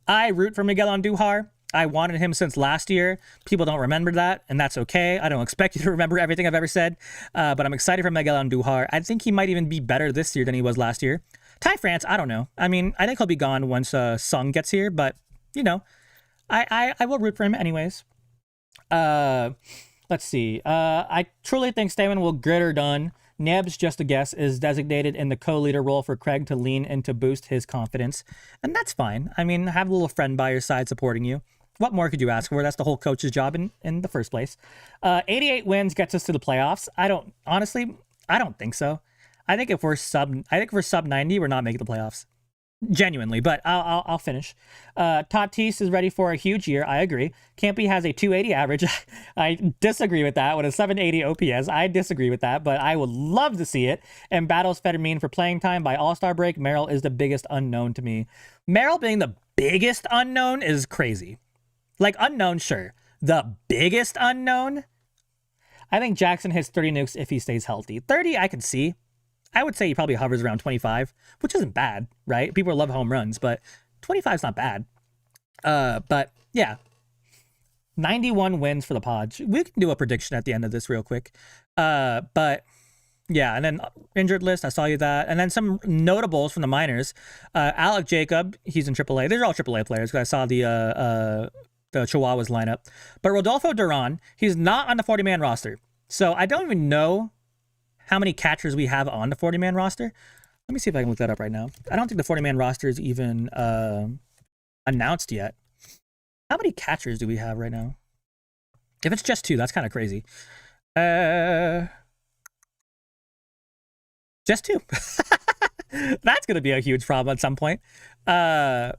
I root for Miguel Andujar. I wanted him since last year. People don't remember that, and that's okay. I don't expect you to remember everything I've ever said, but I'm excited for Miguel Andujar. I think he might even be better this year than he was last year. Ty France, I don't know. I mean, I think he'll be gone once Sung gets here, but, you know, I will root for him anyways. Let's see. I truly think Stammen will get her done. Neb's, just a guess, is designated in the co-leader role for Craig to lean in to boost his confidence. And that's fine. I mean, have a little friend by your side supporting you. What more could you ask for? That's the whole coach's job in the first place. 88 wins gets us to the playoffs. I don't think so. I think if we're sub 90, we're not making the playoffs. Genuinely, but I'll finish. Tatis is ready for a huge year. I agree. Campy has a 280 average. I disagree with that. With a 780 OPS, I disagree with that, but I would love to see it. And battles Federmean for playing time by All-Star break. Merrill is the biggest unknown to me. Merrill being the biggest unknown is crazy. Like, unknown, sure. The biggest unknown? I think Jackson hits 30 nukes if he stays healthy. 30, I can see. I would say he probably hovers around 25, which isn't bad, right? People love home runs, but 25 is not bad. But yeah, 91 wins for the Pods. We can do a prediction at the end of this real quick. But yeah, and then injured list, I saw you that. And then some notables from the minors. Alec Jacob, he's in AAA. These are all AAA players because I saw the Chihuahuas lineup. But Rodolfo Duran, he's not on the 40-man roster. So I don't even know how many catchers we have on the 40-man roster. Let me see if I can look that up right now. I don't think the 40-man roster is even announced yet. How many catchers do we have right now? If it's just 2, that's kind of crazy. Just 2. That's going to be a huge problem at some point. Yeah,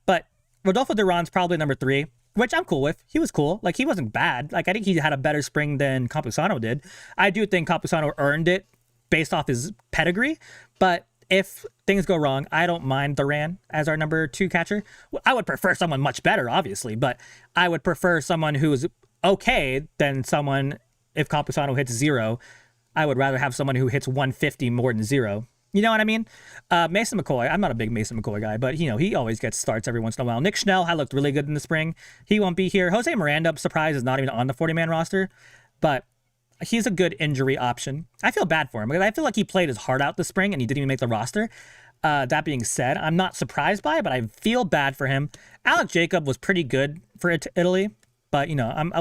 but Rodolfo Duran's probably number 3. Which I'm cool with. He was cool. Like, he wasn't bad. Like, I think he had a better spring than Campusano did. I do think Campusano earned it based off his pedigree. But if things go wrong, I don't mind Duran as our number 2 catcher. I would prefer someone much better, obviously. But I would prefer someone who's okay than someone, if Campusano hits 0, I would rather have someone who hits 150 more than 0. You know what I mean? Mason McCoy. I'm not a big Mason McCoy guy, but, he always gets starts every once in a while. Nick Schnell had looked really good in the spring. He won't be here. Jose Miranda, I'm surprised, is not even on the 40-man roster, but he's a good injury option. I feel bad for him because I feel like he played his heart out this spring and he didn't even make the roster. That being said, I'm not surprised by it, but I feel bad for him. Alec Jacob was pretty good for Italy, but,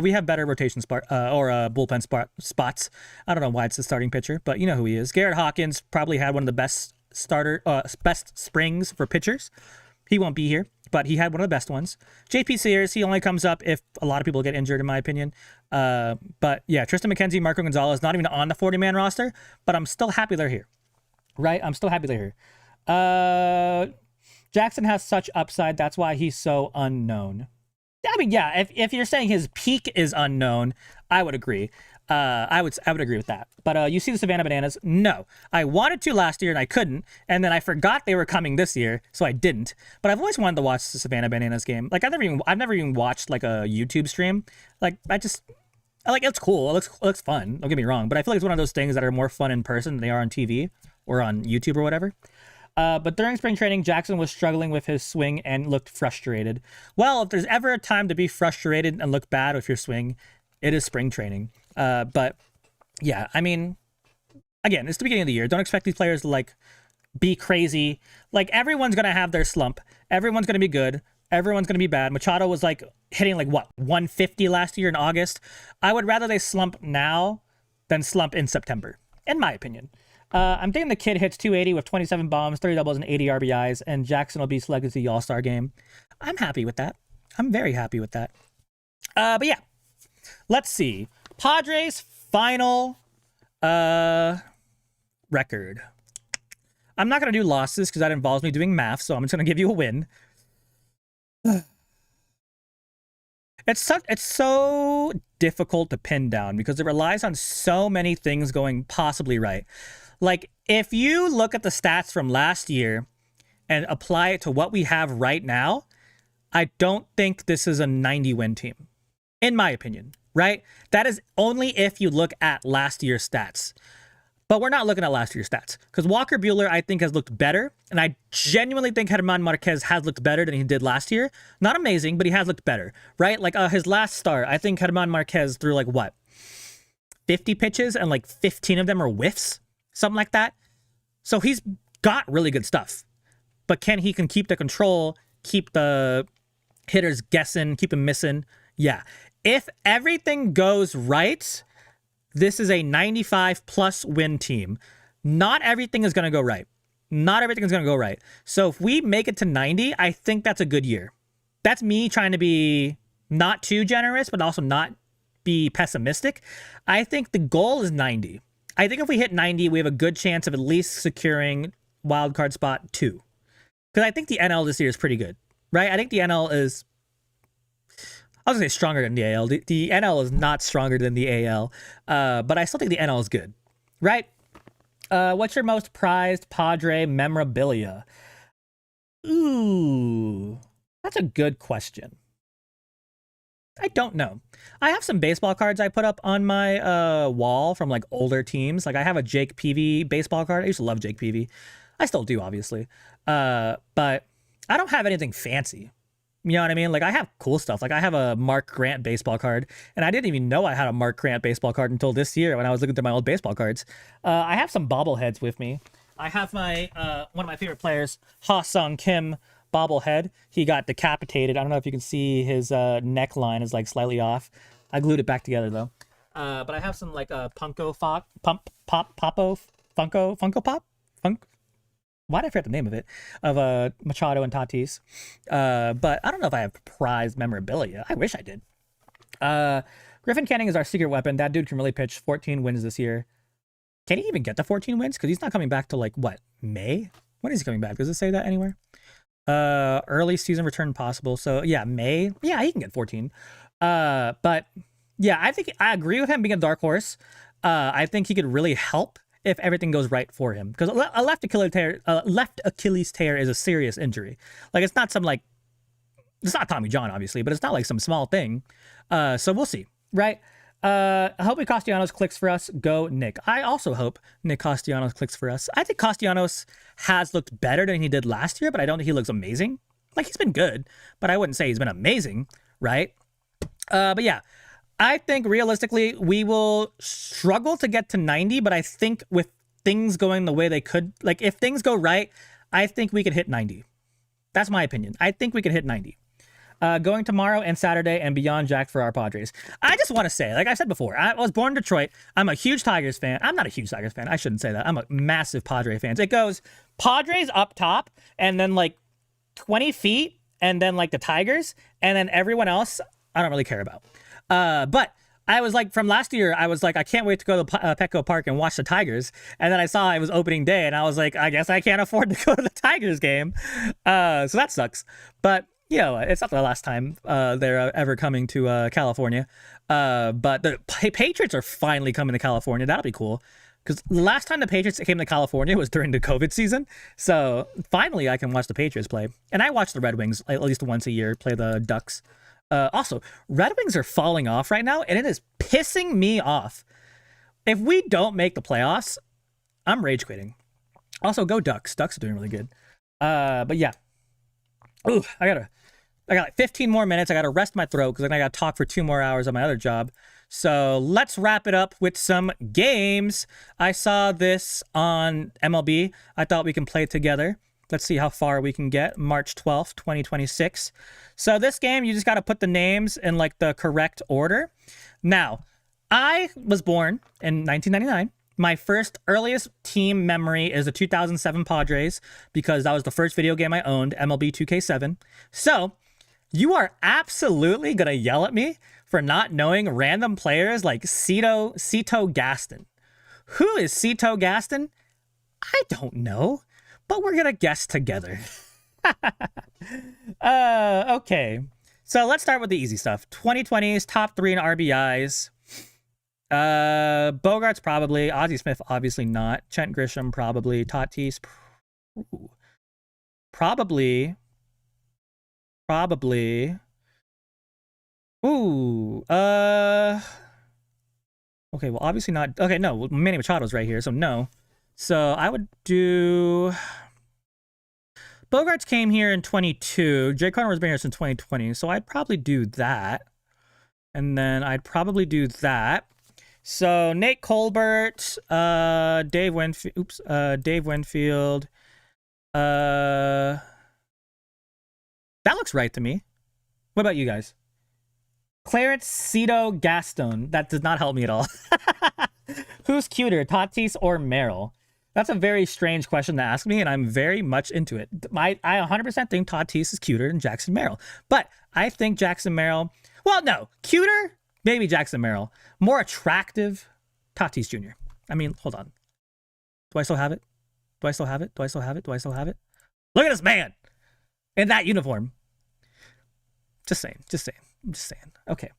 we have better rotation bullpen spots. I don't know why it's the starting pitcher, but you know who he is. Garrett Hawkins probably had one of the best springs for pitchers. He won't be here, but he had one of the best ones. JP Sears, he only comes up if a lot of people get injured, in my opinion. But yeah, Tristan McKenzie, Marco Gonzalez, not even on the 40-man roster, but I'm still happy they're here. Right? I'm still happy they're here. Jackson has such upside. That's why he's so unknown. I mean, yeah, if you're saying his peak is unknown, I would agree. I would agree with that. But you see the Savannah Bananas? No. I wanted to last year and I couldn't, and then I forgot they were coming this year, so I didn't. But I've always wanted to watch the Savannah Bananas game. Like, I've never even watched like a YouTube stream. Like, it's cool. It looks fun. Don't get me wrong, but I feel like it's one of those things that are more fun in person than they are on TV or on YouTube or whatever. But during spring training, Jackson was struggling with his swing and looked frustrated. Well, if there's ever a time to be frustrated and look bad with your swing, it is spring training. But yeah, I mean, again, it's the beginning of the year. Don't expect these players to like be crazy. Like, everyone's going to have their slump. Everyone's going to be good. Everyone's going to be bad. Machado was like hitting like 150 last year in August. I would rather they slump now than slump in September, in my opinion. I'm thinking the kid hits 280 with 27 bombs, 30 doubles, and 80 RBIs, and Jackson will be selected to the All-Star game. I'm happy with that. I'm very happy with that. But yeah, let's see. Padres final record. I'm not going to do losses because that involves me doing math, so I'm just going to give you a win. It's so difficult to pin down because it relies on so many things going possibly right. Like, if you look at the stats from last year and apply it to what we have right now, I don't think this is a 90-win team, in my opinion, right? That is only if you look at last year's stats. But we're not looking at last year's stats because Walker Buehler, I think, has looked better. And I genuinely think German Marquez has looked better than he did last year. Not amazing, but he has looked better, right? Like, his last start, I think German Marquez threw like, 50 pitches and like 15 of them are whiffs, something like that. So he's got really good stuff. But can keep the control, keep the hitters guessing, keep them missing? Yeah. If everything goes right, this is a 95-plus win team. Not everything is going to go right. Not everything is going to go right. So if we make it to 90, I think that's a good year. That's me trying to be not too generous, but also not be pessimistic. I think the goal is 90. I think if we hit 90, we have a good chance of at least securing wildcard spot 2. because I think the NL this year is pretty good, right? I think the NL is, I was going to say stronger than the AL. The NL is not stronger than the AL, but I still think the NL is good, right? What's your most prized Padre memorabilia? Ooh, that's a good question. I don't know. I have some baseball cards I put up on my wall from like older teams. Like I have a Jake Peavy baseball card. I used to love Jake Peavy. I still do, obviously. But I don't have anything fancy. You know what I mean? Like I have cool stuff. Like I have a Mark Grant baseball card, and I didn't even know I had a Mark Grant baseball card until this year when I was looking through my old baseball cards. I have some bobbleheads with me. I have my one of my favorite players, Ha-Sung Kim bobblehead. He got decapitated. I don't know if you can see his neckline is like slightly off. I glued it back together though. But I have some like Funko Pop. Why did I forget the name of it? Of Machado and Tatis. But I don't know if I have prized memorabilia. I wish I did. Griffin Canning is our secret weapon. That dude can really pitch. 14 wins this year. Can he even get to 14 wins? Because he's not coming back to like what, May? When is he coming back? Does it say that anywhere? Early season return possible. So yeah, May. Yeah, he can get 14. But yeah, I think I agree with him being a dark horse. I think he could really help if everything goes right for him. Because a left Achilles tear is a serious injury. Like it's not some like, it's not Tommy John obviously, but it's not like some small thing. So we'll see, right? I hope Nick Castellanos clicks for us. Go Nick. I also hope Nick Castellanos clicks for us. I think Castellanos has looked better than he did last year, but I don't think he looks amazing. Like he's been good, but I wouldn't say he's been amazing, right? But yeah, I think realistically we will struggle to get to 90, but I think with things going the way they could, like if things go right, I think we could hit 90. That's my opinion. I think we could hit 90. Going tomorrow and Saturday and beyond jacked for our Padres. I just want to say, like I said before, I was born in Detroit. I'm a huge Tigers fan. I'm not a huge Tigers fan. I shouldn't say that. I'm a massive Padre fan. It goes Padres up top and then like 20 feet and then like the Tigers and then everyone else I don't really care about. But I was like, from last year, I was like, I can't wait to go to Petco Park and watch the Tigers. And then I saw it was opening day and I was like, I guess I can't afford to go to the Tigers game. So that sucks. But you know, it's not the last time they're ever coming to California. But the Patriots are finally coming to California. That'll be cool. Because the last time the Patriots came to California was during the COVID season. So finally I can watch the Patriots play. And I watch the Red Wings at least once a year play the Ducks. Also, Red Wings are falling off right now, and it is pissing me off. If we don't make the playoffs, I'm rage quitting. Also, go Ducks. Ducks are doing really good. But yeah. Ooh, I got like 15 more minutes. I got to rest my throat because then I got to talk for 2 more hours on my other job. So let's wrap it up with some games. I saw this on MLB. I thought we can play it together. Let's see how far we can get. March 12th, 2026. So this game, you just got to put the names in like the correct order. Now, I was born in 1999. My first earliest team memory is the 2007 Padres because that was the first video game I owned, MLB 2K7. So you are absolutely going to yell at me for not knowing random players like Cito Gaston. Who is Cito Gaston? I don't know, but we're going to guess together. Okay. So let's start with the easy stuff. 2020s, top 3 in RBIs. Bogaerts probably. Ozzie Smith obviously not. Trent Grisham probably. Tatis probably. Ooh. Okay, well obviously not. Okay, no. Manny Machado's right here, so no. So I would do. Bogaerts came here in 22. Jake Connor was been here since 2020, so I'd probably do that. And then I'd probably do that. So Nate Colbert, Dave Winfield. That looks right to me. What about you guys? Clarence Cito Gaston. That does not help me at all. Who's cuter, Tatis or Merrill? That's a very strange question to ask me, and I'm very much into it. I 100% think Tatis is cuter than Jackson Merrill. But I think Jackson Merrill... Well, no. Cuter? Maybe Jackson Merrill. More attractive? Tatis Jr. I mean, hold on. Do I still have it? Look at this man! in that uniform. Just saying. Okay.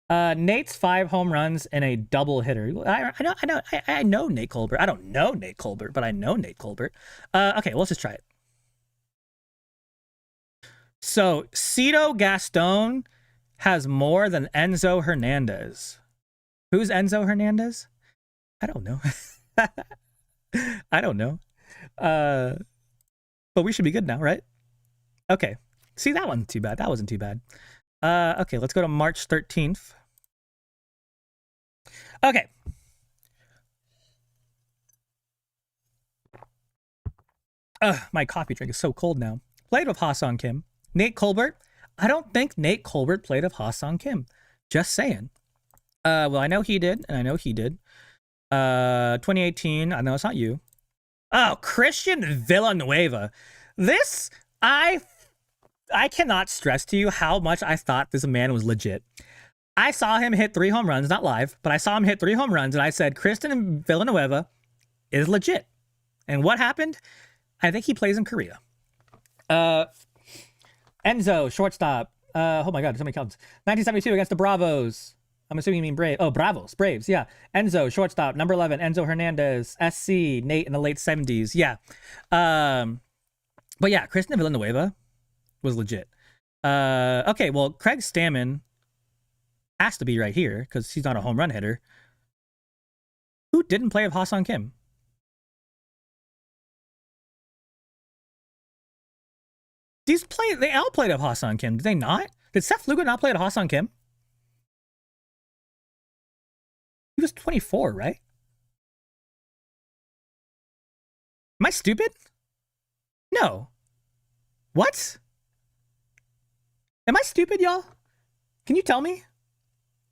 Nate's 5 home runs and a double hitter. I know Nate Colbert. I don't know Nate Colbert, but I know Nate Colbert. Okay, let's just try it. So Cito Gaston has more than Enzo Hernandez. Who's Enzo Hernandez? I don't know. I don't know. But we should be good now, right? Okay. See, that wasn't too bad. That wasn't too bad. Okay, let's go to March 13th. Okay. My coffee drink is so cold now. Played with Ha-Seong Kim. Nate Colbert. I don't think Nate Colbert played with Ha-Seong Kim. Just saying. Well, I know he did, and I know he did. 2018. I know it's not you. Oh, Christian Villanueva. This, I cannot stress to you how much I thought this man was legit. I saw him hit 3 home runs, not live, but I saw him hit 3 home runs, and I said, Christian Villanueva is legit. And what happened? I think he plays in Korea. Enzo, shortstop. Oh my God, so many counts. 1972 against the Bravos. I'm assuming you mean Brave. Oh, Braves. Yeah. Enzo, shortstop. Number 11, Enzo Hernandez. SC, Nate in the late 70s. Yeah. But yeah, Christian Villanueva was legit. Okay, well, Craig Stammen has to be right here because he's not a home run hitter. Who didn't play with Ha-Seong Kim? They all played with Ha-Seong Kim, did they not? Did Seth Lugo not play with Ha-Seong Kim? He was 24, right? Am I stupid? No. What? Am I stupid, y'all? Can you tell me?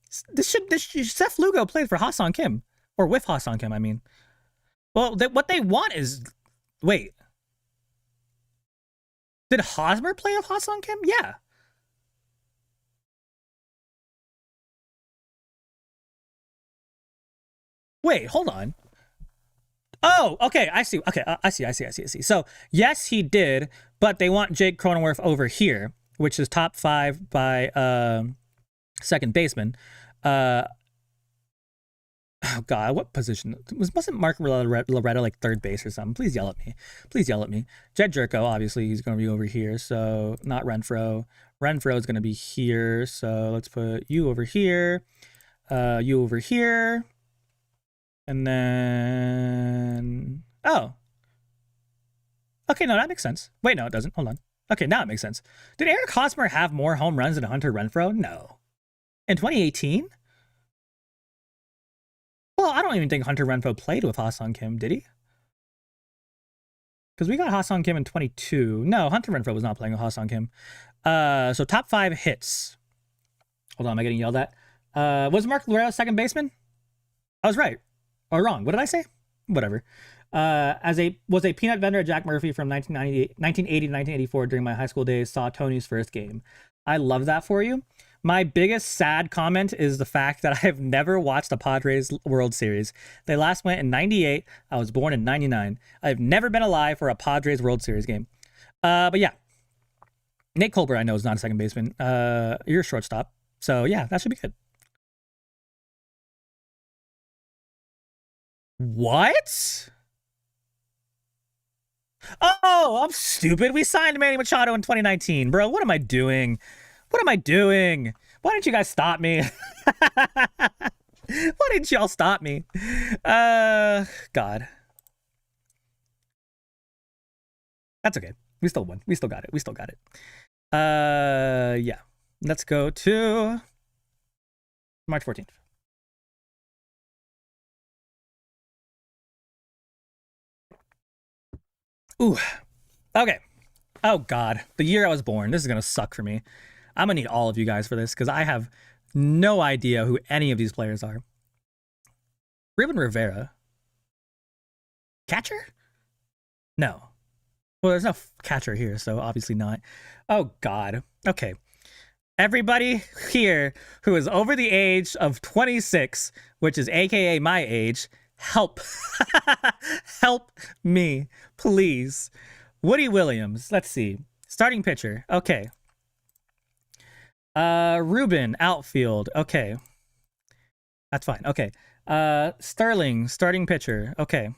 Seth Lugo played for Ha-Seong Kim. Or with Ha-Seong Kim, I mean. Well, what they want is... Wait. Did Hosmer play with Ha-Seong Kim? Yeah. Wait, hold on. Oh, okay, I see. Okay, I see. So, yes, he did, but they want Jake Cronenworth over here, which is top 5 by second baseman. Oh God, what position? Wasn't Mark Loretta like third base or something? Please yell at me. Jed Jerko, obviously, he's going to be over here, so not Renfroe. Renfroe is going to be here, so let's put you over here, you over here. And then, oh, okay, no, that makes sense. Wait, no, it doesn't. Hold on. Okay, now it makes sense. Did Eric Hosmer have more home runs than Hunter Renfroe? No. In 2018? Well, I don't even think Hunter Renfroe played with Ha-Seong Kim, did he? Because we got Ha-Seong Kim in 22. No, Hunter Renfroe was not playing with Ha-Seong Kim. So top 5 hits. Hold on, am I getting yelled at? Was Mark Loretta second baseman? I was right. Or wrong. What did I say? Whatever. Was a peanut vendor at Jack Murphy from 1980 to 1984 during my high school days. Saw Tony's first game. I love that for you. My biggest sad comment is the fact that I have never watched a Padres World Series. They last went in 98. I was born in 99. I've never been alive for a Padres World Series game. But yeah. Nate Colbert, I know, is not a second baseman. You're a shortstop. So yeah, that should be good. What? Oh, I'm stupid. We signed Manny Machado in 2019. Bro, what am I doing? Why didn't you guys stop me? Why didn't y'all stop me? God. That's okay. We still won. We still got it. Yeah. Let's go to March 14th. Ooh. Okay. Oh, God. The year I was born. This is going to suck for me. I'm going to need all of you guys for this because I have no idea who any of these players are. Ruben Rivera. Catcher? No. Well, there's no catcher here, so obviously not. Oh, God. Okay. Everybody here who is over the age of 26, which is AKA my age, help. Help me, please. Woody Williams. Let's see. Starting pitcher. Okay. Ruben, outfield. Okay. That's fine. Okay. Sterling, starting pitcher. Okay.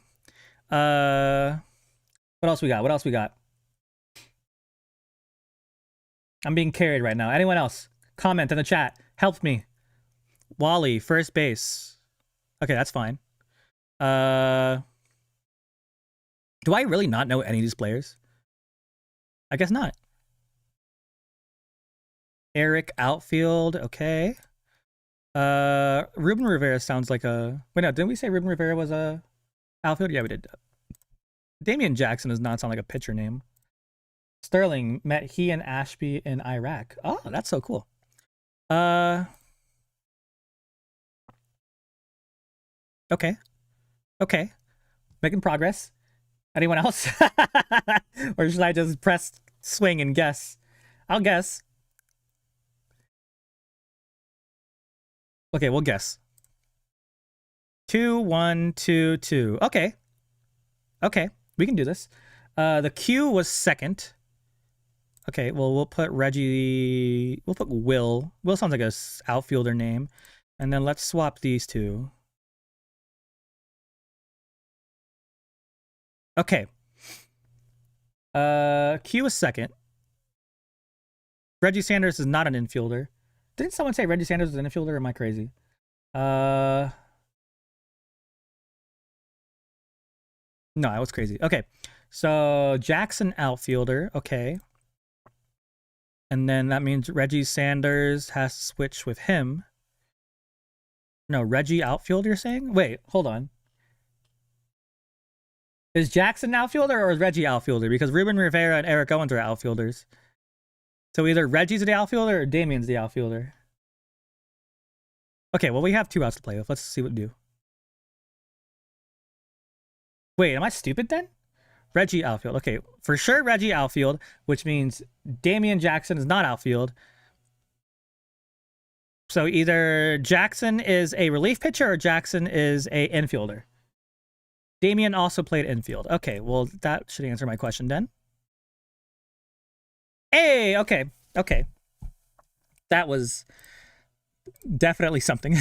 What else we got? What else we got? I'm being carried right now. Anyone else? Comment in the chat. Help me. Wally, first base. Okay, that's fine. Do I really not know any of these players? I guess not. Eric, outfield. Okay. Ruben Rivera sounds like a... Wait, no, didn't we say Ruben Rivera was a outfield? Yeah, we did. Damian Jackson does not sound like a pitcher name. Sterling met he and Ashby in Iraq. Oh, that's so cool. Okay. Okay. Making progress. Anyone else? Or should I just press swing and guess? I'll guess. Okay, we'll guess. 2, 1, 2, 2. Okay. Okay, we can do this. The Q was second. Okay, well, we'll put Reggie... We'll put Will. Will sounds like a outfielder name. And then let's swap these two. Okay. Q was second. Reggie Sanders is not an infielder. Didn't someone say Reggie Sanders is an infielder, or am I crazy? No, I was crazy. Okay. So Jackson outfielder. Okay. And then that means Reggie Sanders has to switch with him. No, Reggie outfielder, you're saying? Wait, hold on. Is Jackson outfielder or is Reggie outfielder? Because Ruben Rivera and Eric Owens are outfielders. So either Reggie's the outfielder or Damian's the outfielder. Okay, well, we have 2 outs to play with. Let's see what we do. Wait, am I stupid then? Reggie outfield. Okay, for sure Reggie outfield, which means Damian Jackson is not outfield. So either Jackson is a relief pitcher or Jackson is a infielder. Damian also played infield. Okay, well, that should answer my question then. Hey, okay, okay. That was definitely something.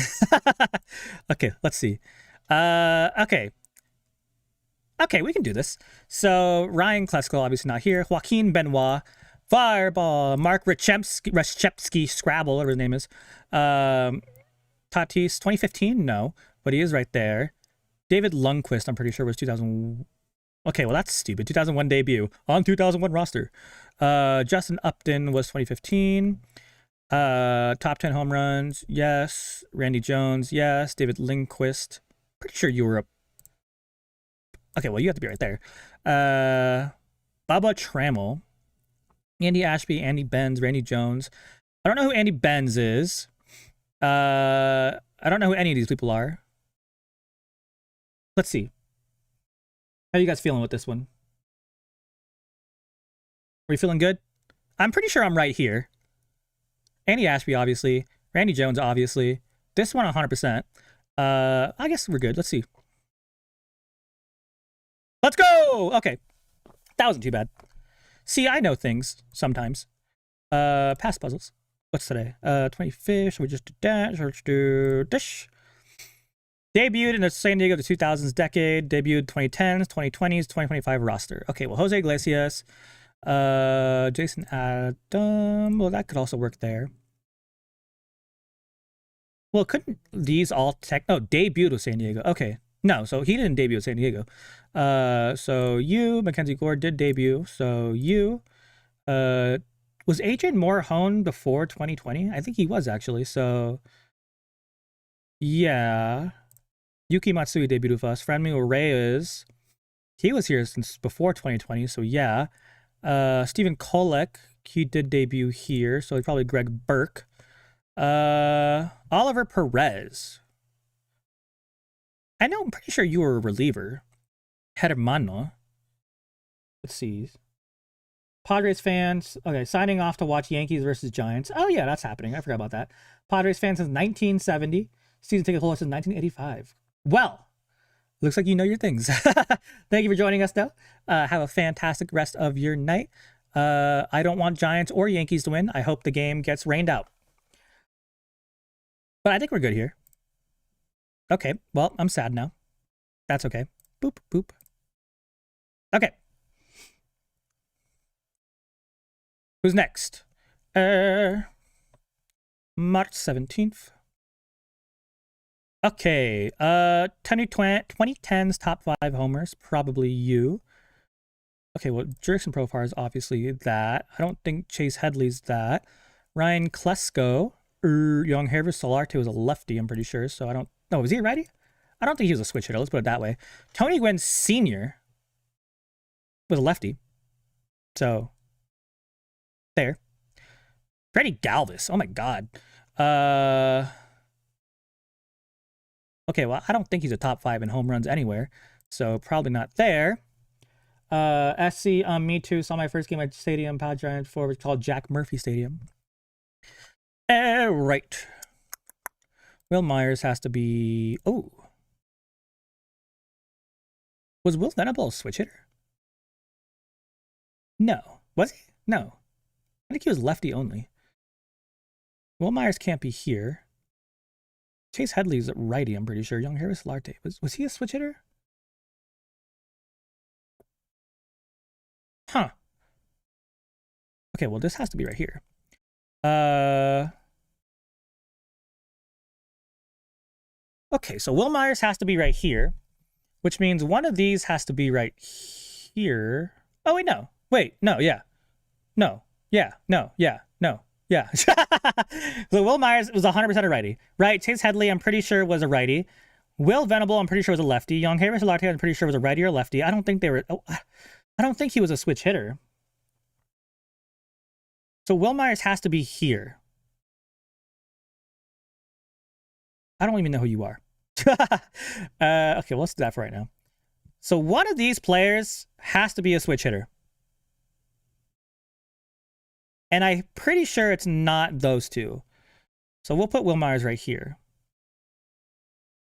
Okay, let's see. Okay. Okay, we can do this. So, Ryan Klesko, obviously not here. Joaquin Benoit. Fireball. Mark Reshchepsky, Scrabble, whatever his name is. Tatis, 2015? No. But he is right there. David Lundqvist, I'm pretty sure, was 2000. Okay, well, that's stupid. 2001 debut on 2001 roster. Justin Upton was 2015. Top 10 home runs. Yes. Randy Jones. Yes. David Lundqvist. Pretty sure you were a... Okay, well, you have to be right there. Bubba Trammell. Andy Ashby, Andy Benz, Randy Jones. I don't know who Andy Benz is. I don't know who any of these people are. Let's see. How are you guys feeling with this one? Are you feeling good? I'm pretty sure I'm right here. Andy Ashby, obviously. Randy Jones, obviously. This one, 100%. I guess we're good. Let's see. Let's go! Okay. That wasn't too bad. See, I know things sometimes. Past puzzles. What's today? 25th. So we just do that. So let's do this. Debuted in the San Diego 2000s decade. Debuted 2010s, 2020s, 2025 roster. Okay, well, Jose Iglesias. Jason Adam. Well, that could also work there. Well, couldn't these all debuted with San Diego. Okay. No, so he didn't debut at San Diego. So Mackenzie Gore did debut. So was Adrian Moore honed before 2020? I think he was, actually. So yeah. Yuki Matsui debuted with us. Fernando Arraez, he was here since before 2020. So yeah. Stephen Kolek, he did debut here. So probably Greg Burke. Oliver Perez. I know, I'm pretty sure you were a reliever. Hermano. Let's see. Padres fans. Okay, signing off to watch Yankees versus Giants. Oh, yeah, that's happening. I forgot about that. Padres fans since 1970. Season ticket holder since 1985. Well, looks like you know your things. Thank you for joining us, though. Have a fantastic rest of your night. I don't want Giants or Yankees to win. I hope the game gets rained out. But I think we're good here. Okay, well, I'm sad now. That's okay. Boop, boop. Okay. Who's next? March 17th. Okay, 2010's top 5 homers, probably you. Okay, well, Jurickson Profar is obviously that. I don't think Chase Headley's that. Ryan Klesko, Young Harvest Solarte was a lefty, I'm pretty sure, so I don't... No, was he a righty? I don't think he was a switch hitter, let's put it that way. Tony Gwynn Sr. was a lefty, so... There. Freddie Galvis, oh my god. Okay, well, I don't think he's a top 5 in home runs anywhere, so probably not there. SC, me too. Saw my first game at Stadium Padres Giants before. It was called Jack Murphy Stadium. Right. Will Myers has to be... Oh. Was Will Venable a switch hitter? No. Was he? No. I think he was lefty only. Will Myers can't be here. Chase Headley's righty, I'm pretty sure. Young Harris Solarte. Was he a switch hitter? Huh. Okay, well, this has to be right here. Okay, so Will Myers has to be right here, which means one of these has to be right here. Oh, wait, no. Wait, no, yeah. No, yeah, no, yeah, no, yeah. So Will Myers was 100% a righty, right? Chase Headley, I'm pretty sure, was a righty. Will Venable, I'm pretty sure, was a lefty. Young Harris Solarte, I'm pretty sure, was a righty or lefty. I don't think they were... Oh, I don't think he was a switch hitter. So Will Myers has to be here. I don't even know who you are. Okay, well, let's do that for right now. So one of these players has to be a switch hitter. And I'm pretty sure it's not those two. So we'll put Will Myers right here.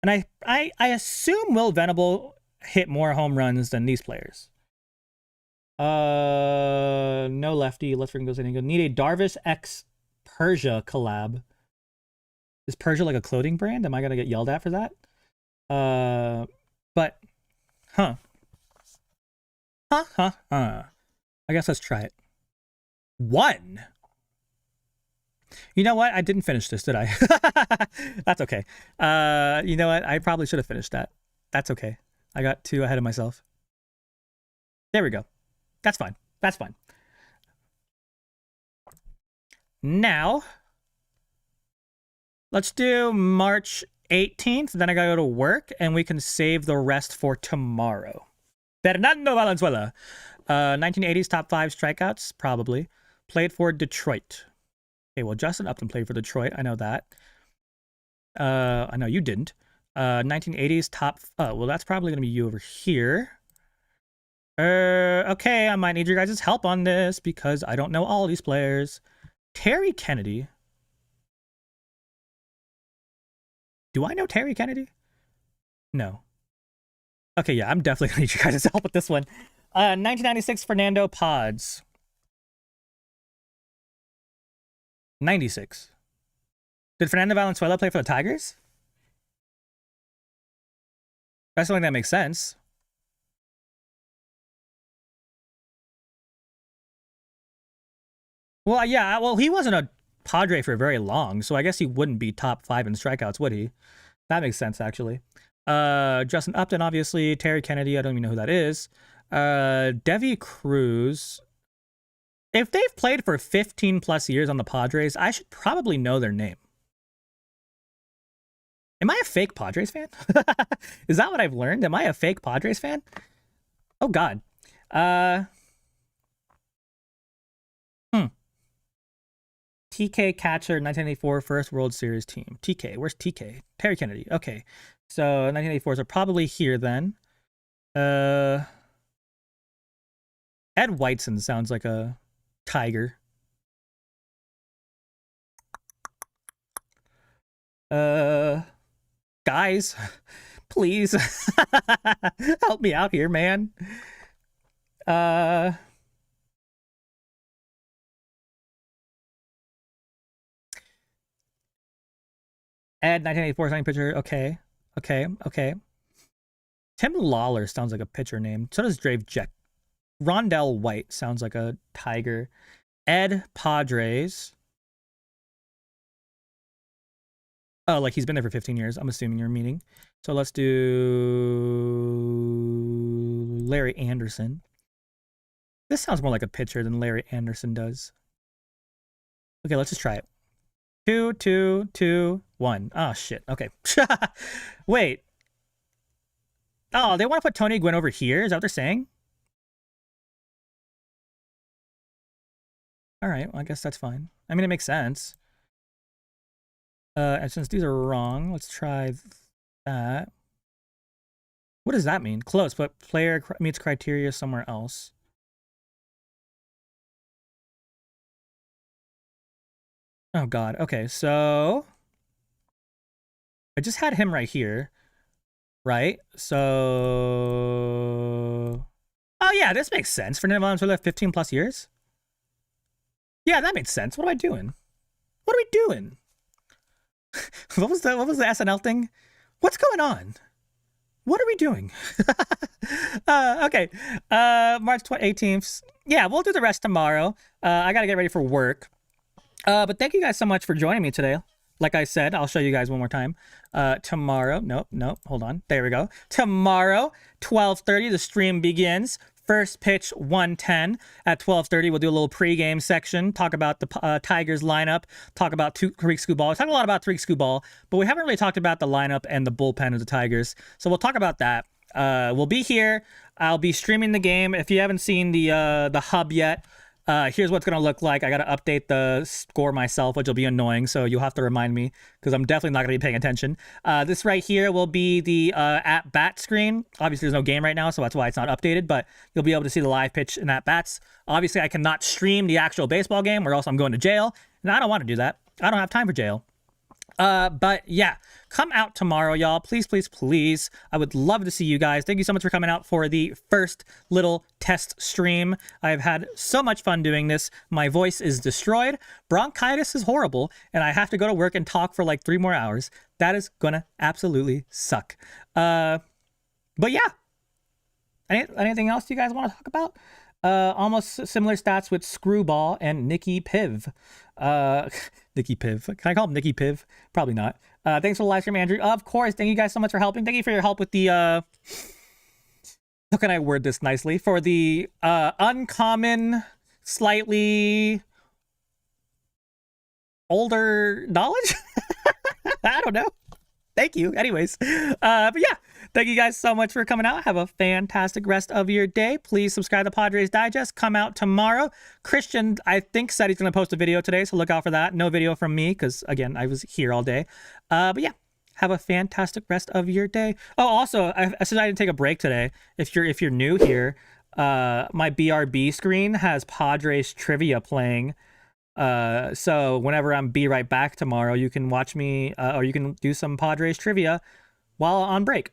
And I assume Will Venable hit more home runs than these players. No lefty. Let's freaking go. Need a Darvish X Persia collab. Is Persia like a clothing brand? Am I gonna get yelled at for that? But, I guess let's try it. 1. You know what? I didn't finish this, did I? That's okay. You know what? I probably should have finished that. That's okay. I got 2 ahead of myself. There we go. That's fine. That's fine. Now, let's do March 18th. Then I gotta go to work, and we can save the rest for tomorrow. Fernando Valenzuela. 1980s top 5 strikeouts, probably. Played for Detroit. Okay, well, Justin Upton played for Detroit. I know that. I know you didn't. 1980s top... Oh, well, that's probably going to be you over here. Okay, I might need your guys' help on this because I don't know all these players. Terry Kennedy. Do I know Terry Kennedy? No. Okay, yeah, I'm definitely going to need you guys' help with this one. 1996 Fernando Pods. 96. Did Fernando Valenzuela play for the Tigers? That's something that makes sense. Well, yeah, well, he wasn't a Padre for very long, so I guess he wouldn't be top 5 in strikeouts, would he? That makes sense, actually. Justin Upton, obviously. Terry Kennedy, I don't even know who that is. Devi Cruz. If they've played for 15 plus years on the Padres, I should probably know their name. Am I a fake Padres fan? Is that what I've learned? Am I a fake Padres fan? Oh, God. TK catcher, 1984 first World Series team. TK, where's TK? Terry Kennedy. Okay, so 1984s are probably here then. Ed Whiteson sounds like a Tiger. Guys, please help me out here, man. Ed, 1984 signing pitcher. Okay. Tim Lawler sounds like a pitcher name. So does Drave Jeck. Rondell White sounds like a Tiger. Ed Padres. Oh, like he's been there for 15 years. I'm assuming you're meaning. So let's do Larry Anderson. This sounds more like a pitcher than Larry Anderson does. Okay, let's just try it. 2, 2, 2, 1. Oh, shit. Okay. Wait. Oh, they want to put Tony Gwynn over here? Is that what they're saying? All right. Well, I guess that's fine. I mean, it makes sense. And since these are wrong, let's try that. What does that mean? Close, but player meets criteria somewhere else. Oh, God. Okay, so I just had him right here, right? So, oh, yeah, this makes sense. Fernando Tatis Jr. 15 plus years. Yeah, that makes sense. What am I doing? What are we doing? What was the SNL thing? What's going on? What are we doing? Okay. March 18th. Yeah, we'll do the rest tomorrow. I got to get ready for work. But thank you guys so much for joining me today. Like I said, I'll show you guys one more time. Tomorrow, nope, hold on. There we go. Tomorrow, 12:30, the stream begins. First pitch, 1:10. At 12:30, we'll do a little pregame section, talk about the Tigers lineup, talk about Tariq Skubal. We talked a lot about Tariq Skubal, but we haven't really talked about the lineup and the bullpen of the Tigers. So we'll talk about that. We'll be here. I'll be streaming the game. If you haven't seen the hub yet, here's what's going to look like. I got to update the score myself, which will be annoying, so you'll have to remind me because I'm definitely not going to be paying attention. This right here will be the at-bat screen. Obviously, there's no game right now, so that's why it's not updated, but you'll be able to see the live pitch and at-bats. Obviously, I cannot stream the actual baseball game or else I'm going to jail, and I don't want to do that. I don't have time for jail. But yeah, come out tomorrow, y'all. Please, please, please. I would love to see you guys. Thank you so much for coming out for the first little test stream. I've had so much fun doing this. My voice is destroyed. Bronchitis is horrible, and I have to go to work and talk for like 3 more hours. That is gonna absolutely suck. But yeah. Anything else you guys want to talk about? Almost similar stats with Screwball and Nikki Piv. Nikki Piv. Can I call him Nikki Piv? Probably not. Thanks for the live stream, Andrew. Of course. Thank you guys so much for helping. Thank you for your help with the, how can I word this nicely? For the, uncommon, slightly older knowledge? I don't know. Thank you. Anyways, but yeah, thank you guys so much for coming out. Have a fantastic rest of your day. Please subscribe to Padres Digest. Come out tomorrow. Christian, I think, said he's going to post a video today, so look out for that. No video from me because, again, I was here all day. But yeah, have a fantastic rest of your day. Oh, also, I said I didn't take a break today. If you're new here, my BRB screen has Padres trivia playing. So whenever I'm be right back tomorrow, you can watch me, or you can do some Padres trivia while on break.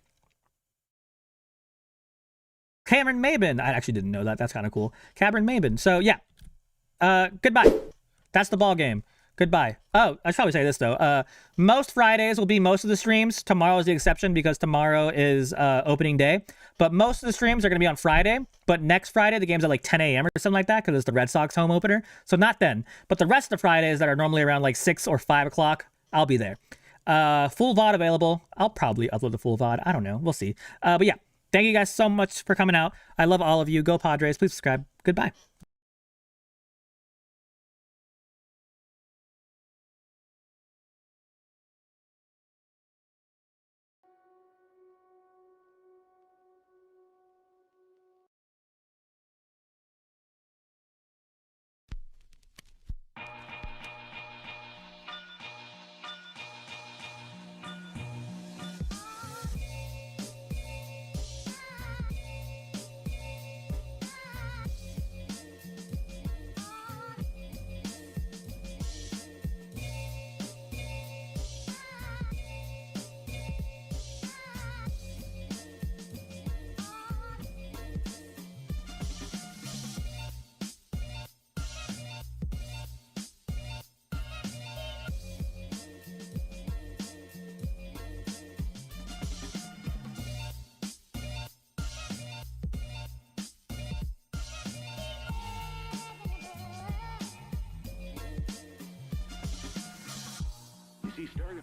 Cameron Mabin. I actually didn't know that. That's kind of cool. Cameron Mabin. So yeah, goodbye. That's the ball game. Goodbye. Oh, I should probably say this though. Most Fridays will be most of the streams. Tomorrow is the exception because tomorrow is opening day. But most of the streams are going to be on Friday. But next Friday, the game's at like 10 a.m. or something like that because it's the Red Sox home opener. So not then. But the rest of the Fridays that are normally around like 6 or 5 o'clock, I'll be there. Full VOD available. I'll probably upload the full VOD. I don't know. We'll see. But yeah, thank you guys so much for coming out. I love all of you. Go Padres. Please subscribe. Goodbye.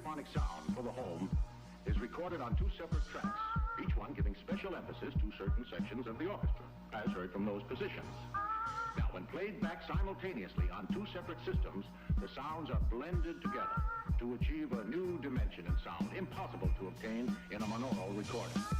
polyphonic sound for the home is recorded on 2 separate tracks, each one giving special emphasis to certain sections of the orchestra, as heard from those positions. Now, when played back simultaneously on 2 separate systems, the sounds are blended together to achieve a new dimension in sound impossible to obtain in a monaural recording.